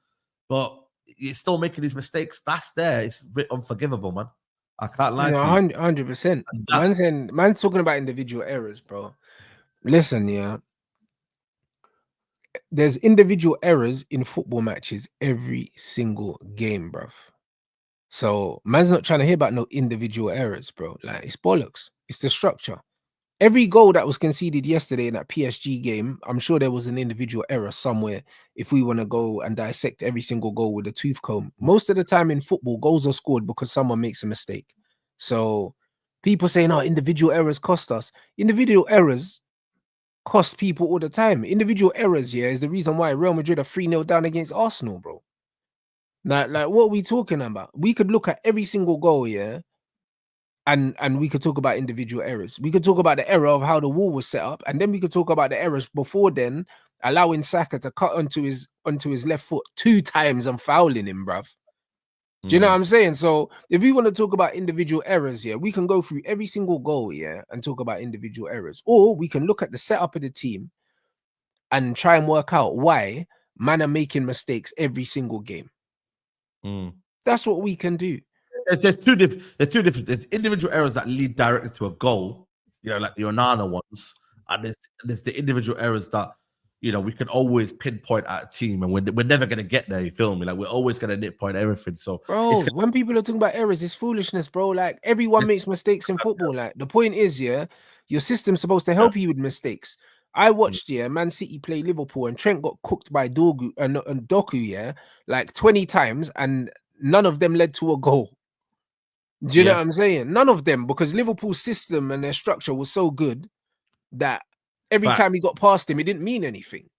but you're still making these mistakes. That's there. It's unforgivable, man. I can't lie to you. 100%. Man's talking about individual errors, bro. Listen, yeah. There's individual errors in football matches every single game, bruv. So man's not trying to hear about no individual errors, bro. Like it's bollocks. It's the structure. Every goal that was conceded yesterday in that PSG game, I'm sure there was an individual error somewhere. If we want to go and dissect every single goal with a tooth comb, most of the time in football, goals are scored because someone makes a mistake. So people saying, "Oh, individual errors cost us." Individual errors cost people all the time. Individual errors, yeah, is the reason why Real Madrid are 3-0 down against Arsenal, bro. Like what are we talking about? We could look at every single goal, yeah. And we could talk about individual errors. We could talk about the error of how the wall was set up, and then we could talk about the errors before then, allowing Saka to cut onto his left foot 2 times and fouling him, bruv. Do you know what I'm saying? So if we want to talk about individual errors, yeah, we can go through every single goal, yeah, and talk about individual errors. Or we can look at the setup of the team and try and work out why man are making mistakes every single game. That's what we can do. There's two different. There's individual errors that lead directly to a goal, you know, like the Onana ones, and there's the individual errors that, you know, we can always pinpoint at a team, and we're never gonna get there. You feel me? Like we're always gonna nitpoint everything. So, bro, when people are talking about errors, it's foolishness, bro. Like everyone makes mistakes in football. Like the point is, yeah, your system's supposed to help you with mistakes. I watched, yeah, Man City play Liverpool, and Trent got cooked by Dogu and Doku, yeah, like 20 times, and none of them led to a goal. Do you know what I'm saying? None of them, because Liverpool's system and their structure was so good that every time he got past him, it didn't mean anything.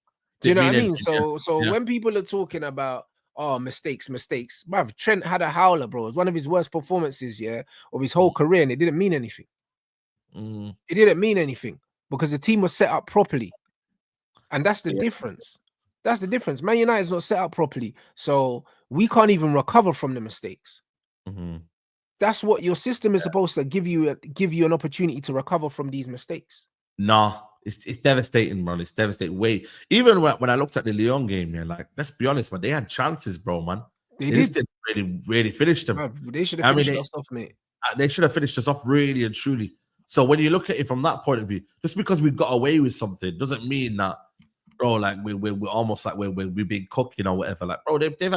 Do you know what I mean? So when people are talking about, oh, mistakes, bruv, Trent had a howler, bro. It was one of his worst performances, yeah, of his whole career, and it didn't mean anything. It didn't mean anything because the team was set up properly. And that's the difference. That's the difference. Man United's not set up properly. So we can't even recover from the mistakes. That's what your system is supposed to give you an opportunity to recover from these mistakes. Nah, it's devastating, bro. It's devastating. Wait, even when I looked at the Lyon game, yeah, like let's be honest, man, they had chances, bro, man. They did. Really finished them. They should have finished us off, mate. They should have finished us off really and truly. So when you look at it from that point of view, just because we got away with something doesn't mean that, bro, like we're almost like we're being cooking or whatever. Like, bro, they've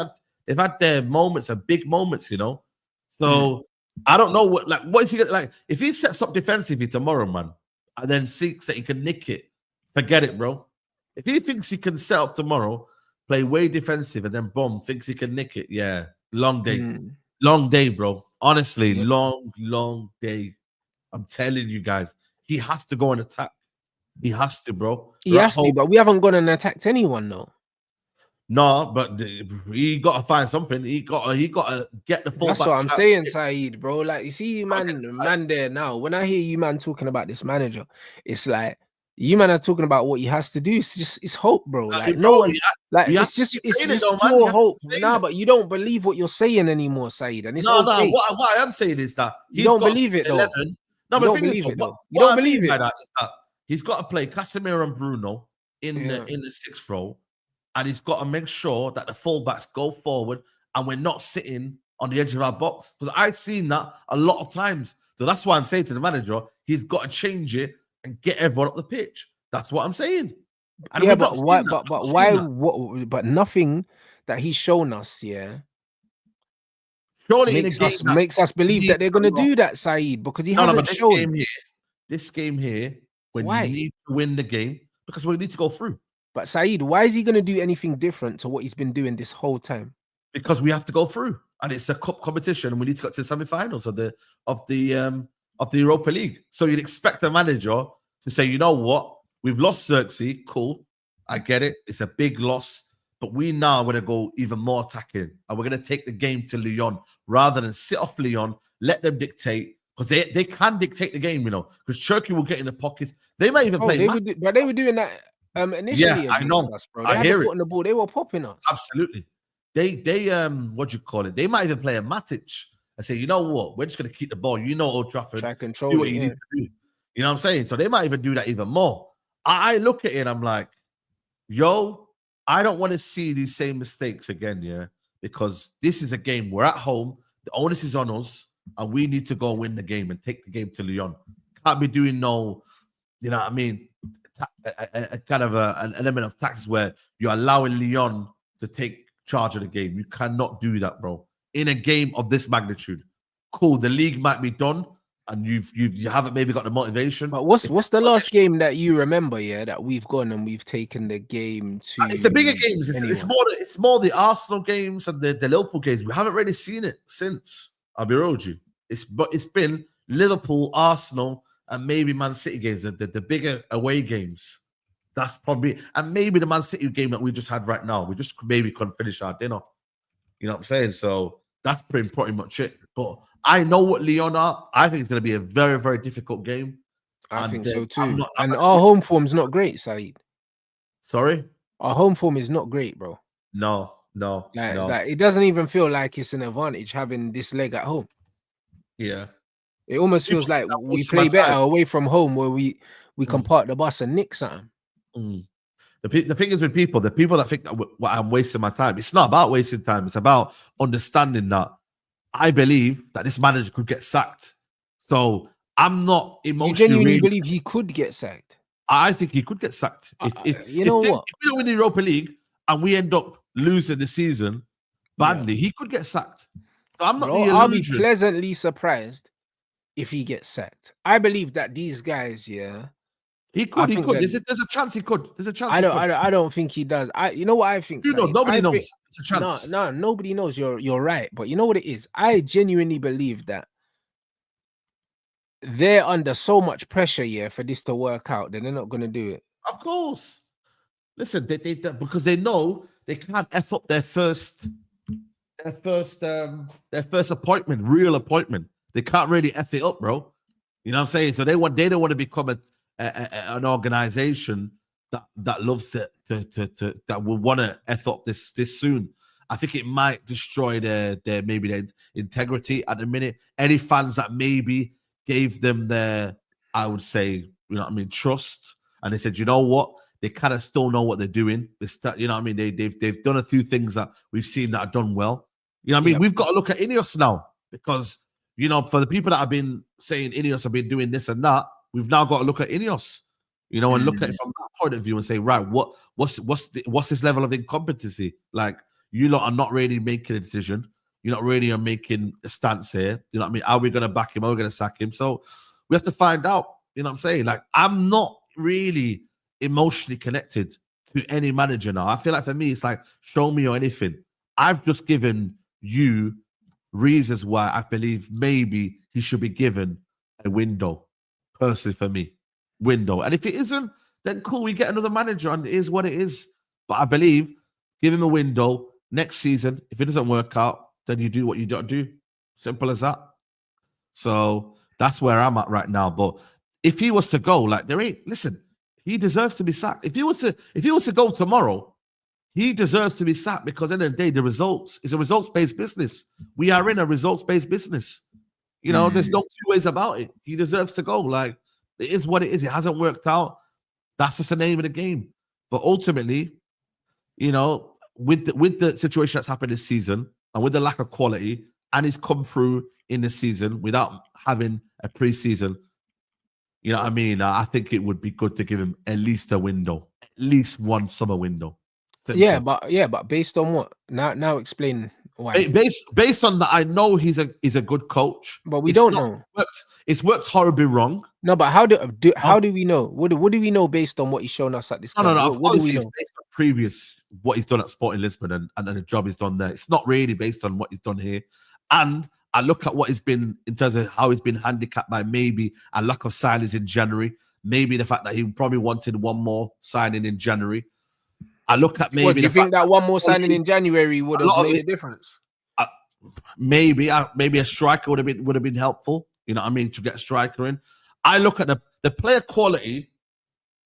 had their moments and big moments, you know. So I don't know what is he like? If he sets up defensively tomorrow, man, and then thinks that he can nick it, forget it, bro. If he thinks he can set up tomorrow, play way defensive, and then boom, thinks he can nick it, yeah, long day, bro. Honestly, Yeah. long day. I'm telling you guys, he has to go and attack. He has to, bro. He has to, but we haven't gone and attacked anyone, though. No, but he got to find something. He got to get the fullbacks. That's what I'm saying, Saeed, bro. Like, you see, man, there now. When I hear you, man, talking about this manager, it's like you, man, are talking about what he has to do. It's hope, bro. Like, no one, like, it's just pure hope. Nah, but you don't believe what you're saying anymore, Saeed. And it's no. okay. What I am saying is that you don't believe it, though. No, but you don't believe it. That is that he's got to play Casemiro and Bruno in the sixth row. And he's got to make sure that the fullbacks go forward and we're not sitting on the edge of our box. Because I've seen that a lot of times. So that's why I'm saying to the manager, he's got to change it and get everyone up the pitch. That's what I'm saying. And yeah, but why? But why? What? But nothing that he's shown us, surely makes us believe that they're going to do that, Saeed, because he hasn't shown. This game here, when you need to win the game, because we need to go through. But Saeed, why is he going to do anything different to what he's been doing this whole time? Because we have to go through, and it's a cup competition, and we need to get to the semi-finals of the Europa League. So you'd expect the manager to say, you know what, we've lost Xerxes, cool, I get it, it's a big loss, but we now are going to go even more attacking, and we're going to take the game to Lyon rather than sit off Lyon, let them dictate. Because they can dictate the game, because Turkey will get in the pockets. They might even play. But they were doing that. Initially, yeah, I know. Us, bro. They had the foot on the ball. They were popping us. Absolutely. They what do you call it? They might even play a Matic and say, you know what? We're just going to keep the ball. Old Trafford. Try control do what you need to do. You know what I'm saying? So they might even do that even more. I look at it and I'm like, yo, I don't want to see these same mistakes again, because this is a game. We're at home. The onus is on us, and we need to go win the game and take the game to Lyon. Can't be doing no, you know what I mean? A kind of an element of tactics where you're allowing Lyon to take charge of the game. You cannot do that, bro. In a game of this magnitude, cool. The league might be done, and you haven't maybe got the motivation. But what's the last game that you remember? that we've gone and we've taken the game to. It's the bigger games. It's more the Arsenal games and the Liverpool games. We haven't really seen it since. I'll be real with you. It's been Liverpool, Arsenal, and maybe Man City games, the bigger away games. That's probably, and maybe the Man City game that we just had right now. We just maybe couldn't finish our dinner. You know what I'm saying? So that's pretty much it. But I know what Lyon are. I think it's going to be a very, very difficult game. I think so too. And our home form's not great, Saeed. Sorry? Our home form is not great, bro. No. Like, it doesn't even feel like it's an advantage having this leg at home. Yeah. It almost feels like we play better away from home, where we can park the bus and nick something. The thing is with people, the people that think that I'm wasting my time, it's not about wasting time. It's about understanding that I believe that this manager could get sacked. So I'm not emotionally. You genuinely believe he could get sacked? I think he could get sacked. If we don't win the Europa League and we end up losing the season badly, he could get sacked. So I'm not. I'll be pleasantly surprised if he gets sacked. I believe that these guys, he could. There's a chance he could. There's a chance. I don't think he does. You know what I think? Nobody knows. It's a chance. No, nobody knows. You're right. But you know what it is? I genuinely believe that they're under so much pressure, for this to work out, that they're not going to do it. Of course. Listen, they because they know they can't F up their first appointment, real appointment. They can't really F it up, bro. You know what I'm saying? So they don't want to become an organization that loves to that will want to F up this soon. I think it might destroy their integrity at the minute. Any fans that maybe gave them their, I would say, trust, and they said, you know what, they kind of still know what they're doing. They've done a few things that we've seen that are done well. You know what I mean? Yep. We've got to look at INEOS now, because for the people that have been saying INEOS have been doing this and that, we've now got to look at INEOS, and look at it from that point of view and say, right, what's this level of incompetency? Like, you lot are not really making a decision. You're not really making a stance here. You know what I mean? Are we going to back him? Are we going to sack him? So we have to find out. You know what I'm saying? Like, I'm not really emotionally connected to any manager now. I feel like for me, it's like, show me or anything. I've just given you reasons why I believe maybe he should be given a window, personally for me. Window. And if it isn't, then cool, we get another manager and it is what it is. But I believe, give him a window next season. If it doesn't work out, then you do what you got to do. Simple as that. So that's where I'm at right now. But if he was to go, like, listen, he deserves to be sacked. If he was to go tomorrow, he deserves to be sacked, because at the end of the day, the results is a results-based business. We are in a results-based business. You know, there's no two ways about it. He deserves to go. Like, it is what it is. It hasn't worked out. That's just the name of the game. But ultimately, you know, with the situation that's happened this season and with the lack of quality, and he's come through in the season without having a preseason, you know what I mean? I think it would be good to give him at least a window, at least one summer window. Simple. But based on what? Now explain why. Based on that, I know he's a good coach, but we don't know. It's worked horribly wrong. No, but how do we know? What do we know based on what he's shown us at this club? No. What do we know? It's based on previous what he's done at Sporting Lisbon and the job he's done there. It's not really based on what he's done here. And I look at what he's been in terms of how he's been handicapped by maybe a lack of signings in January, maybe the fact that he probably wanted one more signing in January. I look at maybe. What, do you think that one more signing in January would have made a difference? Maybe a striker would have been helpful. You know what I mean, to get a striker in. I look at the player quality.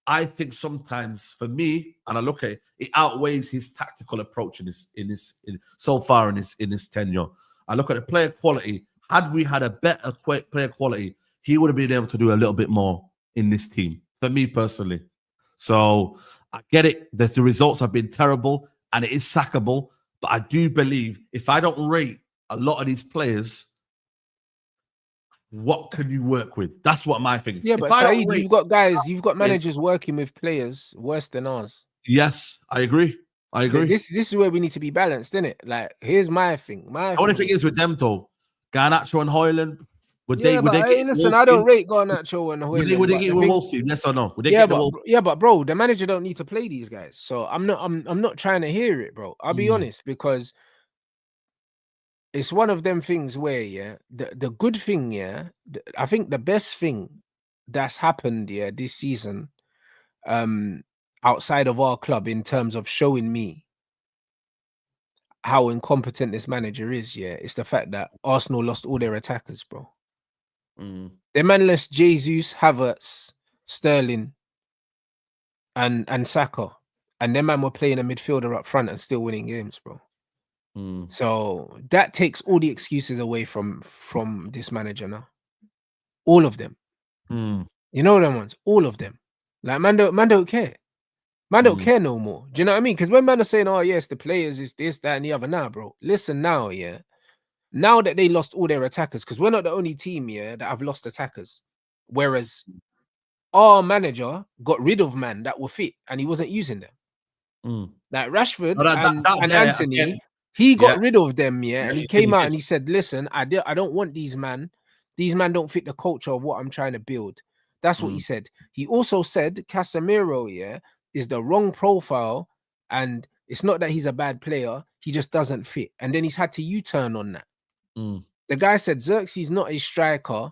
I think sometimes for me, and I look at it outweighs his tactical approach in his tenure. I look at the player quality. Had we had a better player quality, he would have been able to do a little bit more in this team. For me personally, so I get it. The results have been terrible, and it is sackable. But I do believe if I don't rate a lot of these players, what can you work with? That's what my thing is. Yeah, but Saeed, you've got managers working with players worse than ours. Yes, I agree. This is where we need to be balanced, isn't it? Like, here's my thing. The only thing is with them though, Garnacho and Hoyland. Would they listen, I don't rate Garnacho and Hoyland. Would they get with Wolves? Yes or no? But bro, the manager don't need to play these guys. So I'm not trying to hear it, bro. I'll be honest, because it's one of them things where the good thing, I think the best thing that's happened this season, outside of our club, in terms of showing me how incompetent this manager is, it's the fact that Arsenal lost all their attackers, bro. Their man lost Jesus, Havertz, Sterling, and Saka, and their man were playing a midfielder up front and still winning games, bro. So that takes all the excuses away from this manager now. All of them. You know them ones? All of them. Like, man don't care. Man don't care no more. Do you know what I mean? Because when man are saying, oh yes, the players is this, that, and the other, now, bro. Listen now, now that they lost all their attackers, because we're not the only team that have lost attackers. Whereas our manager got rid of man that were fit and he wasn't using them. Like Rashford and Anthony. Again. He got rid of them, and he came out and he said, listen, I don't want these man. These men don't fit the culture of what I'm trying to build. That's what he said. He also said Casemiro, is the wrong profile, and it's not that he's a bad player, he just doesn't fit. And then he's had to U-turn on that. The guy said Xerxes not a striker,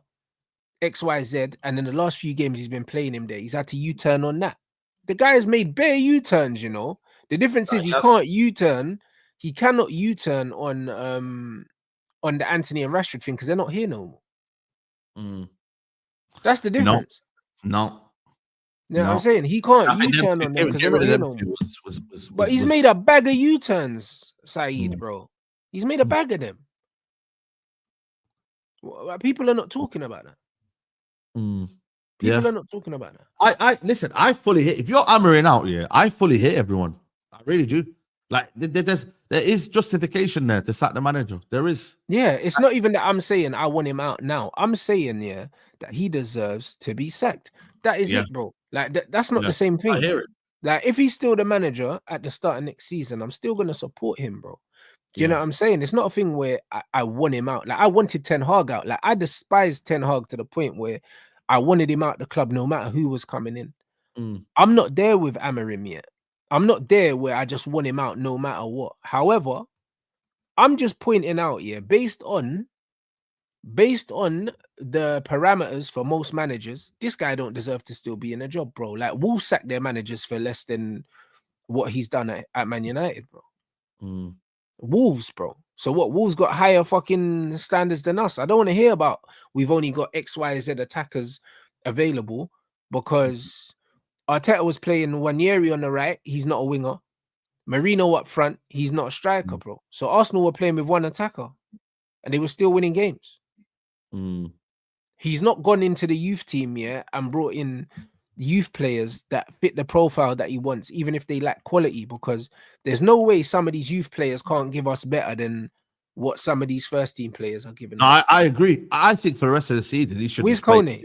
XYZ, and in the last few games he's been playing him there. He's had to U-turn on that. The guy has made bare U-turns, you know. The difference is he can't U-turn. He cannot U-turn on the Anthony and Rashford thing because they're not here no more. That's the difference. No. You know what I'm saying? He can't U-turn on them because they're not here no more. But he's made a bag of U-turns, Saeed, bro. He's made a bag of them. People are not talking about that. People are not talking about that. I listen, I fully hit. If you're Amorim out, I fully hit everyone. I really do. Like, there is justification there to sack the manager. There is. Yeah, it's not even that I'm saying I want him out now. I'm saying, that he deserves to be sacked. That is it, bro. Like, that's not the same thing. I hear it. Like, if he's still the manager at the start of next season, I'm still going to support him, bro. Do you know what I'm saying? It's not a thing where I want him out. Like, I wanted Ten Hag out. Like, I despised Ten Hag to the point where I wanted him out the club no matter who was coming in. I'm not there with Amorim yet. I'm not there where I just want him out no matter what. However, I'm just pointing out, based on the parameters for most managers, this guy don't deserve to still be in a job, bro. Like, Wolves sack their managers for less than what he's done at Man United, bro. Wolves, bro. So what? Wolves got higher fucking standards than us. I don't want to hear about we've only got X, Y, Z attackers available because Arteta was playing Wanyeri on the right. He's not a winger. Marino up front. He's not a striker, bro. So Arsenal were playing with one attacker and they were still winning games. He's not gone into the youth team yet and brought in youth players that fit the profile that he wants, even if they lack quality, because there's no way some of these youth players can't give us better than what some of these first team players are giving us. I agree. I think for the rest of the season, he should Where's Kone?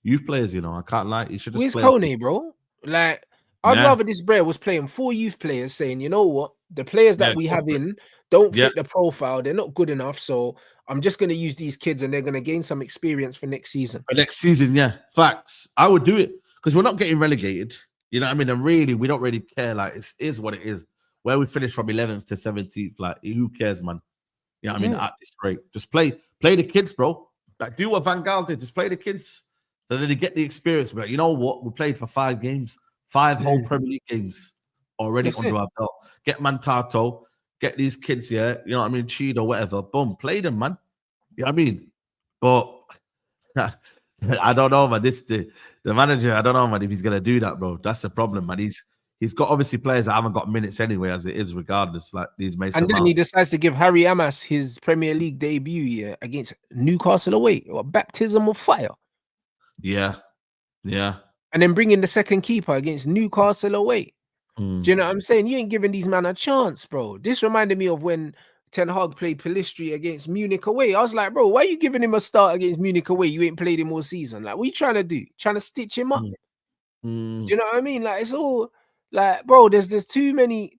Youth players, you know, I can't lie. He should just Where's Kone, bro? Like, I'd rather this Brer was playing 4 youth players saying, you know what, the players that we have in don't fit the profile. They're not good enough. So I'm just going to use these kids and they're going to gain some experience for next season. For next season, facts. I would do it because we're not getting relegated. You know what I mean? And really, we don't really care. Like, it is what it is. Where we finish from 11th to 17th, like, who cares, man? You know what I mean? It's great. Just play the kids, bro. Like, do what Van Gaal did. Just play the kids. So that they get the experience. But like, you know what? We played for 5 games. 5 whole Premier League games already under our belt. Get Mantato, get these kids here, you know what I mean, Cheat or whatever. Boom, play them, man. You know what I mean? But I don't know, man. The manager, I don't know, man, if he's gonna do that, bro. That's the problem, man. He's got obviously players that haven't got minutes anyway, as it is, regardless. Like these Mason and then he decides to give Harry Amas his Premier League debut against Newcastle away. Or baptism of fire. Yeah. And then bring in the second keeper against Newcastle away. Do you know what I'm saying? You ain't giving these men a chance, bro. This reminded me of when Ten Hag played Pellistri against Munich away. I was like, bro, why are you giving him a start against Munich away? You ain't played him all season. Like, what are you trying to do? Trying to stitch him up? Do you know what I mean? Like, it's all like, bro, there's too many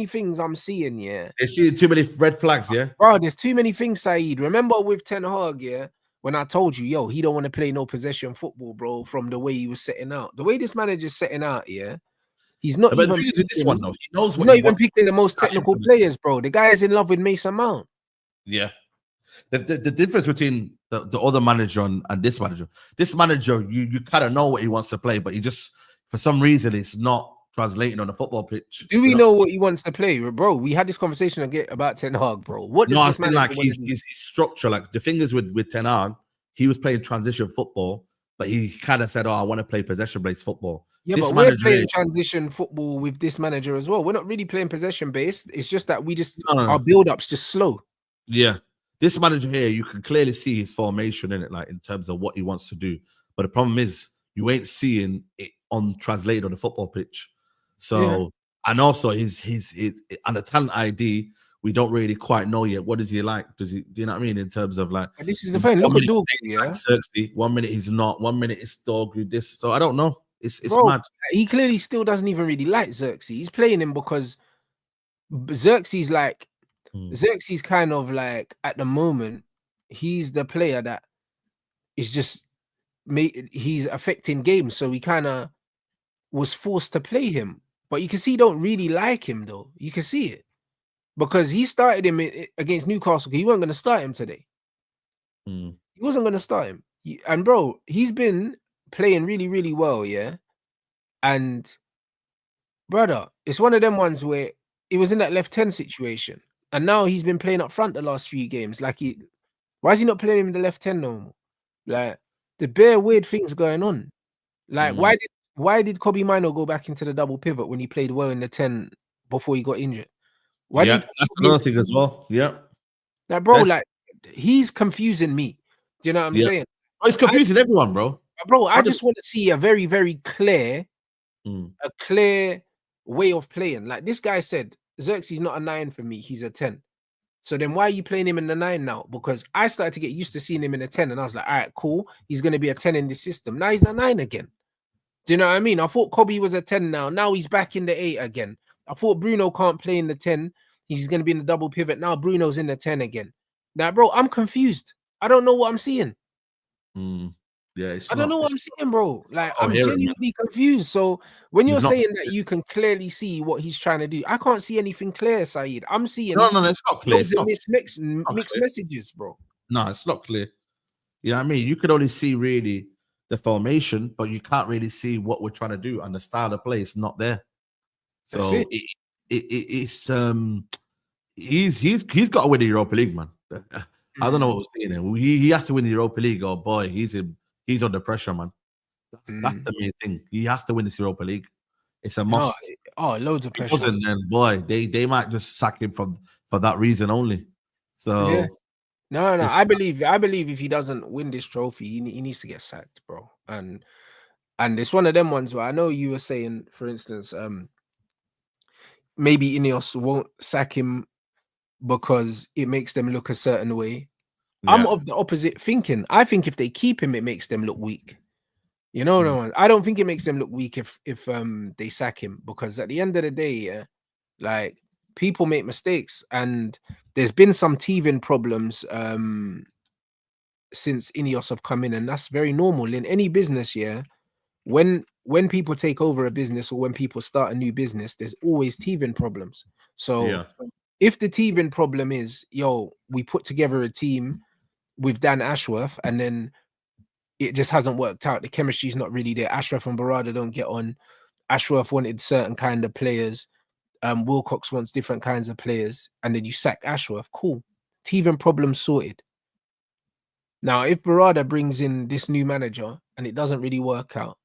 things I'm seeing, There's too many red flags, Bro, there's too many things, Saeed. Remember with Ten Hag, when I told you, yo, he don't want to play no possession football, bro, from the way he was setting out. The way this manager's setting out, he's not even picking, this one, though. He knows he's not even picking the most technical players, bro. The guy is in love with Mason Mount. Yeah. The difference between the other manager and this manager, you kind of know what he wants to play, but he just, for some reason, it's not translating on the football pitch. Do we know what he wants to play, bro? We had this conversation again about Ten Hag, bro. What does this manager like his structure, like the thing is with Ten Hag, he was playing transition football, but he kind of said, "Oh, I want to play possession-based football." Yeah, but we're playing transition football with this manager as well. We're not really playing possession-based. It's just that we just our build-up's just slow. Yeah, this manager here, you can clearly see his formation in it, like in terms of what he wants to do. But the problem is, you ain't seeing it translated on the football pitch. So, and also his and the talent ID, we don't really quite know yet. What is he like? Do you know what I mean? In terms of like, this is the thing. Look at Dogu, Xerxes, 1 minute he's not, 1 minute it's Dogu. This, so I don't know. It's mad. He clearly still doesn't even really like Xerxes. He's playing him because Xerxes Xerxes kind of like at the moment he's the player that is just he's affecting games, so he kind of was forced to play him. But you can see he don't really like him though. You can see it because he started him against Newcastle. He wasn't going to start him today. He wasn't going to start him. And bro, he's been playing really, really well, And brother, it's one of them ones where it was in that left 10 situation, and now he's been playing up front the last few games. Like, why is he not playing him in the left 10 no more? Like, the bare weird things going on. Like, why did Kobe Mino go back into the double pivot when he played well in the 10 before he got injured? That's another thing as well. Yeah. Like, bro, like, he's confusing me. Do you know what I'm saying? Oh, he's confusing everyone, bro. Bro, I just want to see a very, very clear, a clear way of playing. Like this guy said, Xerxes not a 9 for me. He's a 10. So then why are you playing him in the 9 now? Because I started to get used to seeing him in a 10, and I was like, all right, cool. He's going to be a 10 in this system. Now he's a 9 again. Do you know what I mean? I thought Kobe was a 10 now. Now he's back in the 8 again. I thought Bruno can't play in the 10. He's going to be in the double pivot. Now Bruno's in the 10 again. Now, bro, I'm confused. I don't know what I'm seeing. Yeah, it's I don't know not. what I'm seeing, bro. Like, Oh, I'm hear it, man. genuinely confused. So when you're You've not. saying that you can clearly see what he's trying to do, I can't see anything clear, Saeed. I'm seeing No, it's not clear. loads It's of not, not mixed clear. messages, bro. No, it's not clear. You know what I mean? You could only see really the formation, but you can't really see what we're trying to do, and the style of play is not there. That's So it. it's he's got to win the Europa League, man. I don't know what we're saying. He has to win the Europa League. Oh boy, he's under pressure, man. That's the main thing. He has to win this Europa League. It's a must. Loads of If he pressure. doesn't, then boy, they might just sack him for that reason only. So Yeah. No. I believe if he doesn't win this trophy, he needs to get sacked, bro. And it's one of them ones where I know you were saying, for instance, maybe INEOS won't sack him because it makes them look a certain way. I'm yeah. of the opposite thinking. I think if they keep him, it makes them look weak. You know what I mean? I don't think it makes them look weak if they sack him, because at the end of the day, yeah, like, people make mistakes, and there's been some teething problems since INEOS have come in, and that's very normal in any business. Yeah, when people take over a business or when people start a new business, there's always teething problems. So if the teething problem is, we put together a team with Dan Ashworth and then it just hasn't worked out, the chemistry's not really there, Ashworth and Barada don't get on, Ashworth wanted certain kind of players, Wilcox wants different kinds of players, and then you sack Ashworth, cool, teething problem sorted. Now, if Barada brings in this new manager and it doesn't really work out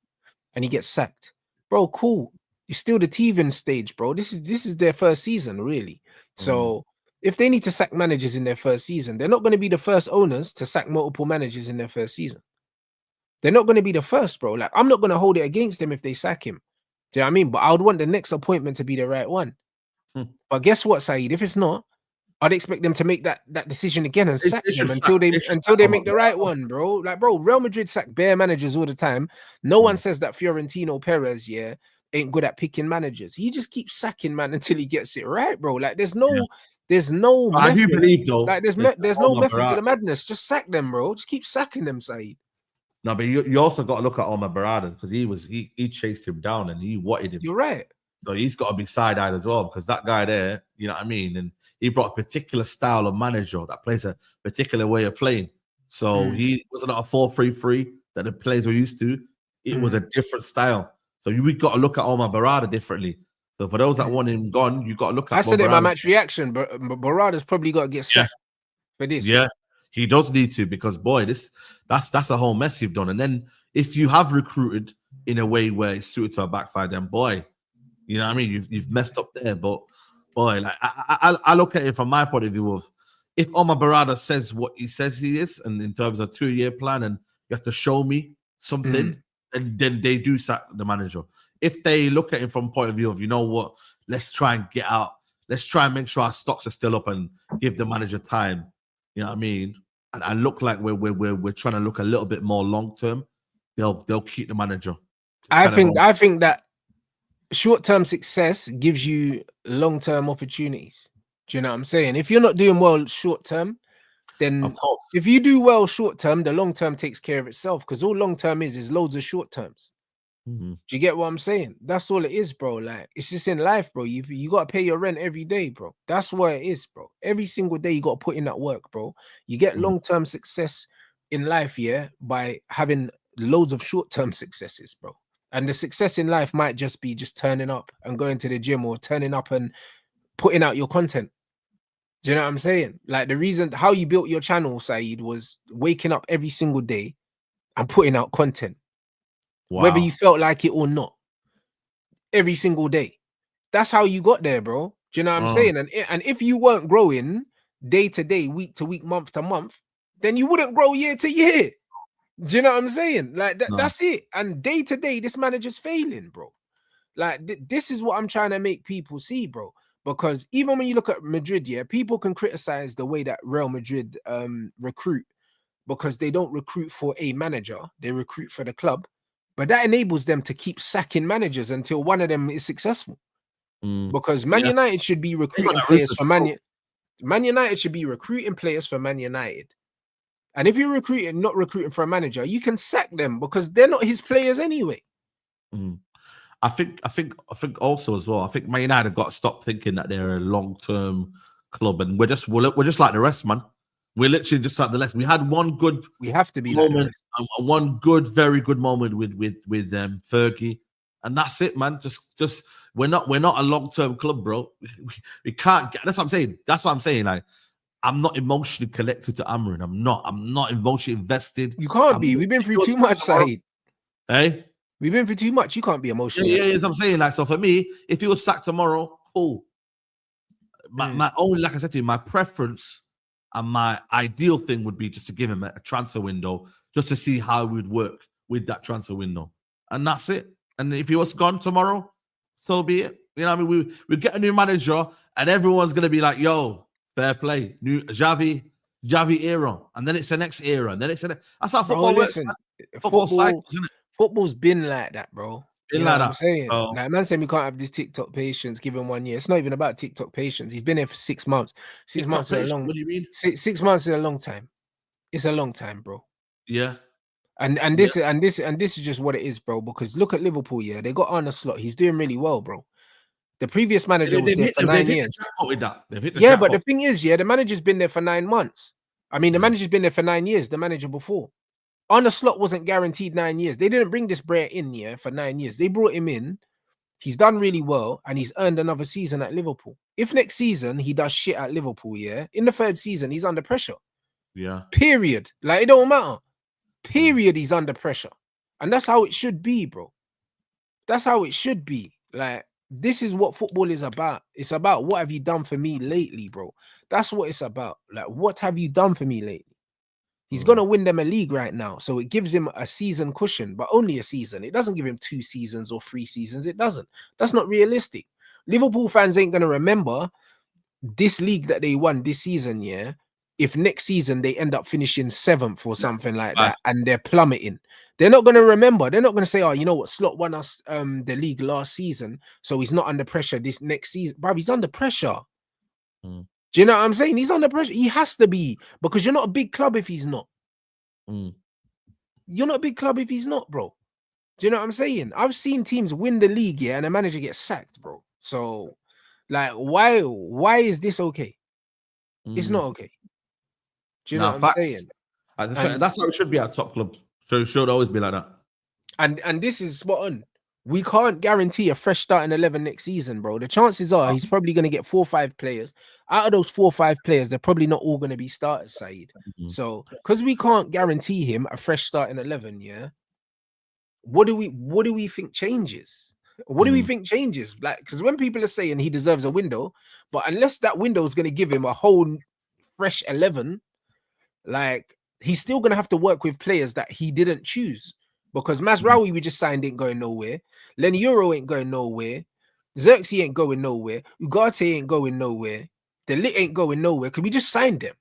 and he gets sacked, bro, cool. It's still the teething stage, bro. This is their first season, really. So if they need to sack managers in their first season, they're not going to be the first owners to sack multiple managers in their first season. They're not going to be the first, bro. Like, I'm not going to hold it against them if they sack him. Do you know what I mean? But I would want the next appointment to be the right one. But guess what, Saeed? If it's not, I'd expect them to make that decision again and sack them until they make the right one, bro. Like, bro, Real Madrid sack bare managers all the time. No one says that Fiorentino Perez, ain't good at picking managers. He just keeps sacking man until he gets it right, bro. Like, there's no method. I do believe though. Like, there's no method to the madness. Just sack them, bro. Just keep sacking them, Saeed. No, but you also got to look at Omar Barada, because he chased him down and he wanted him. You're right. So he's got to be side-eyed as well, because that guy there, you know what I mean? And he brought a particular style of manager that plays a particular way of playing. So he wasn't a 4-3-3 that the players were used to. It was a different style. So we got to look at Omar Barada differently. So for those that want him gone, you got to look at. I said it in my match reaction, but Barada's probably got to get sacked for this. Yeah, he does need to, because boy, that's a whole mess you've done. And then if you have recruited in a way where it's suited to a backfire, then boy, you know what I mean? You've messed up there. But boy, like I look at it from my point of view of, if Omar Barada says what he says he is, and in terms of 2-year plan, and you have to show me something, and then they do sack the manager. If they look at it from point of view of, you know what, let's try and get out. Let's try and make sure our stocks are still up and give the manager time. You know what I mean? And look like we're trying to look a little bit more long term. They'll keep the manager. I think that short-term success gives you long-term opportunities. Do you know what I'm saying? If you're not doing well short-term, then of course, if you do well short-term, the long-term takes care of itself, because all long-term is loads of short-terms. Do you get what I'm saying? That's all it is, bro. Like, it's just in life, bro. You got to pay your rent every day, bro. That's what it is, bro. Every single day you got to put in that work, bro. You get long-term success in life, by having loads of short-term successes, bro. And the success in life might just be just turning up and going to the gym, or turning up and putting out your content. Do you know what I'm saying? Like, the reason how you built your channel, Saeed, was waking up every single day and putting out content. Wow. Whether you felt like it or not, every single day. That's how you got there, bro. Do you know what I'm saying? And if you weren't growing day to day, week to week, month to month, then you wouldn't grow year to year. Do you know what I'm saying? Like, that's it. And day to day, this manager's failing, bro. Like, this is what I'm trying to make people see, bro. Because even when you look at Madrid, people can criticize the way that Real Madrid recruit, because they don't recruit for a manager, they recruit for the club. But that enables them to keep sacking managers until one of them is successful. Because Man United should be recruiting players for Man United should be recruiting players for Man United. And if you're not recruiting for a manager, you can sack them because they're not his players anyway. I think also as well. I think Man United have got to stop thinking that they're a long-term club, and we're just like the rest, man. We're literally just like the rest. We had one good. We have to be moment, one good, very good moment with Fergie, and that's it, man. Just we're not a long-term club, bro. We can't. That's what I'm saying. That's what I'm saying. Like, I'm not emotionally connected to Amorim. I'm not emotionally invested. You can't be. We've been through too much, Saeed. Hey, we've been through too much. You can't be emotional. Yeah, as I'm saying. Like, so for me, if he was sacked tomorrow, cool. My only, like I said to you, my preference and my ideal thing would be just to give him a transfer window, just to see how it would work with that transfer window, and that's it. And if he was gone tomorrow, so be it. You know what I mean? We get a new manager, and everyone's gonna be like, "Yo, fair play, new Xavi era," and then it's the next era, and then it's that's how football works. Football cycles, isn't it? Football's been like that, bro. You know what I'm saying? Like, man saying we can't have this TikTok patience given 1 year. It's not even about TikTok patience. He's been here for 6 months. 6 months is a long. What do you mean? 6 months is a long time. It's a long time, bro. Yeah. And this is just what it is, bro. Because look at Liverpool. Yeah, they got Arne Slot. He's doing really well, bro. The previous manager was there for 9 years. Yeah, but the thing is, the manager's been there for 9 months. I mean, the manager's been there for 9 years. The manager before. Arne Slot wasn't guaranteed 9 years. They didn't bring this Brer in for 9 years. They brought him in. He's done really well, and he's earned another season at Liverpool. If next season he does shit at Liverpool, in the 3rd season, he's under pressure. Yeah. Period. Like, it don't matter. Period. He's under pressure. And that's how it should be, bro. That's how it should be. Like, this is what football is about. It's about what have you done for me lately, bro. That's what it's about. Like, what have you done for me lately? He's going to win them a league right now. So it gives him a season cushion, but only a season. It doesn't give him 2 seasons or 3 seasons. It doesn't. That's not realistic. Liverpool fans ain't going to remember this league that they won this season, if next season they end up finishing 7th or something like that and they're plummeting. They're not going to remember. They're not going to say, oh, you know what, Slot won us the league last season, so he's not under pressure this next season. Bro, he's under pressure. Do you know what I'm saying? He's under pressure. He has to be, because you're not a big club if he's not. You're not a big club if he's not, bro. Do you know what I'm saying? I've seen teams win the league, and the manager gets sacked, bro. So, like, why is this okay? It's not okay. Do you know what I'm saying? That's how it should be at top club. So it should always be like that. And this is spot on. We can't guarantee a fresh starting 11 next season, bro. The chances are he's probably going to get 4 or 5 players. Out of those 4 or 5 players, they're probably not all going to be starters, Saeed. So, because we can't guarantee him a fresh starting 11, what do we think changes? What do we think changes? Like, because when people are saying he deserves a window, but unless that window is going to give him a whole fresh 11, like, he's still going to have to work with players that he didn't choose. Because Mazraoui we just signed ain't going nowhere. Lenny Euro ain't going nowhere. Xerxes ain't going nowhere. Ugarte ain't going nowhere. De Ligt ain't going nowhere because we just signed them.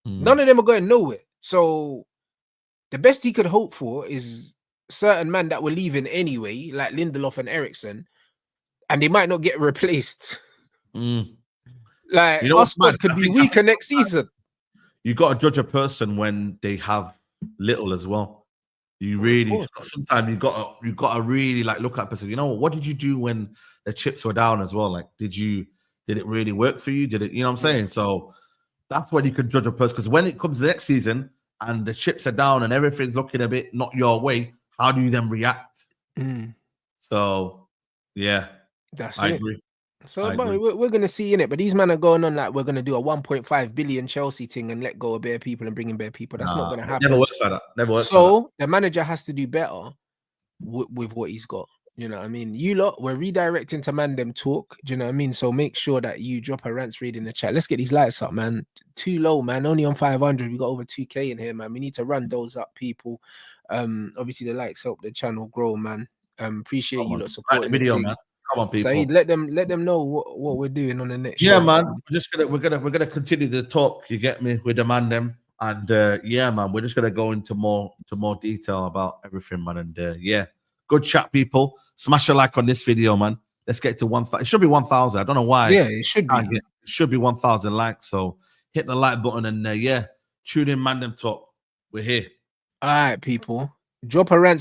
None of them are going nowhere. So the best he could hope for is certain men that were leaving anyway, like Lindelof and Eriksen, and they might not get replaced. Like, our squad could be weaker next season. You got to judge a person when they have little as well. You really sometimes you got to really like look at a person. You know, what did you do when the chips were down as well? Like, did it really work for you? Did it? You know what I'm saying? So that's when you can judge a person, because when it comes to the next season and the chips are down and everything's looking a bit not your way, how do you then react? So yeah, I agree. So we're going to see in it, but these men are going on like we're going to do a 1.5 billion Chelsea thing and let go of bare people and bring in bare people. That's not going to happen. Never works like that. Never works. So the manager has to do better with what he's got. You know what I mean? You lot, we're redirecting to Mandem talk. Do you know what I mean? So make sure that you drop a Rants read in the chat. Let's get these lights up, man. Too low, man. Only on 500. We got over 2K in here, man. We need to run those up, people. Obviously the likes help the channel grow, man. Appreciate you lot supporting the video, man. Come on, people. Saeed, let them know what we're doing on the next show. Man. We're gonna continue the talk. You get me? We demand them, and man, we're just gonna go into more detail about everything, man. And good chat, people. Smash a like on this video, man. Let's get to 1,000. It should be 1,000. I don't know why. Yeah, it should be. It should be 1,000 likes. So hit the like button and yeah, tune in, man. Them talk. We're here. All right, people. Drop a rant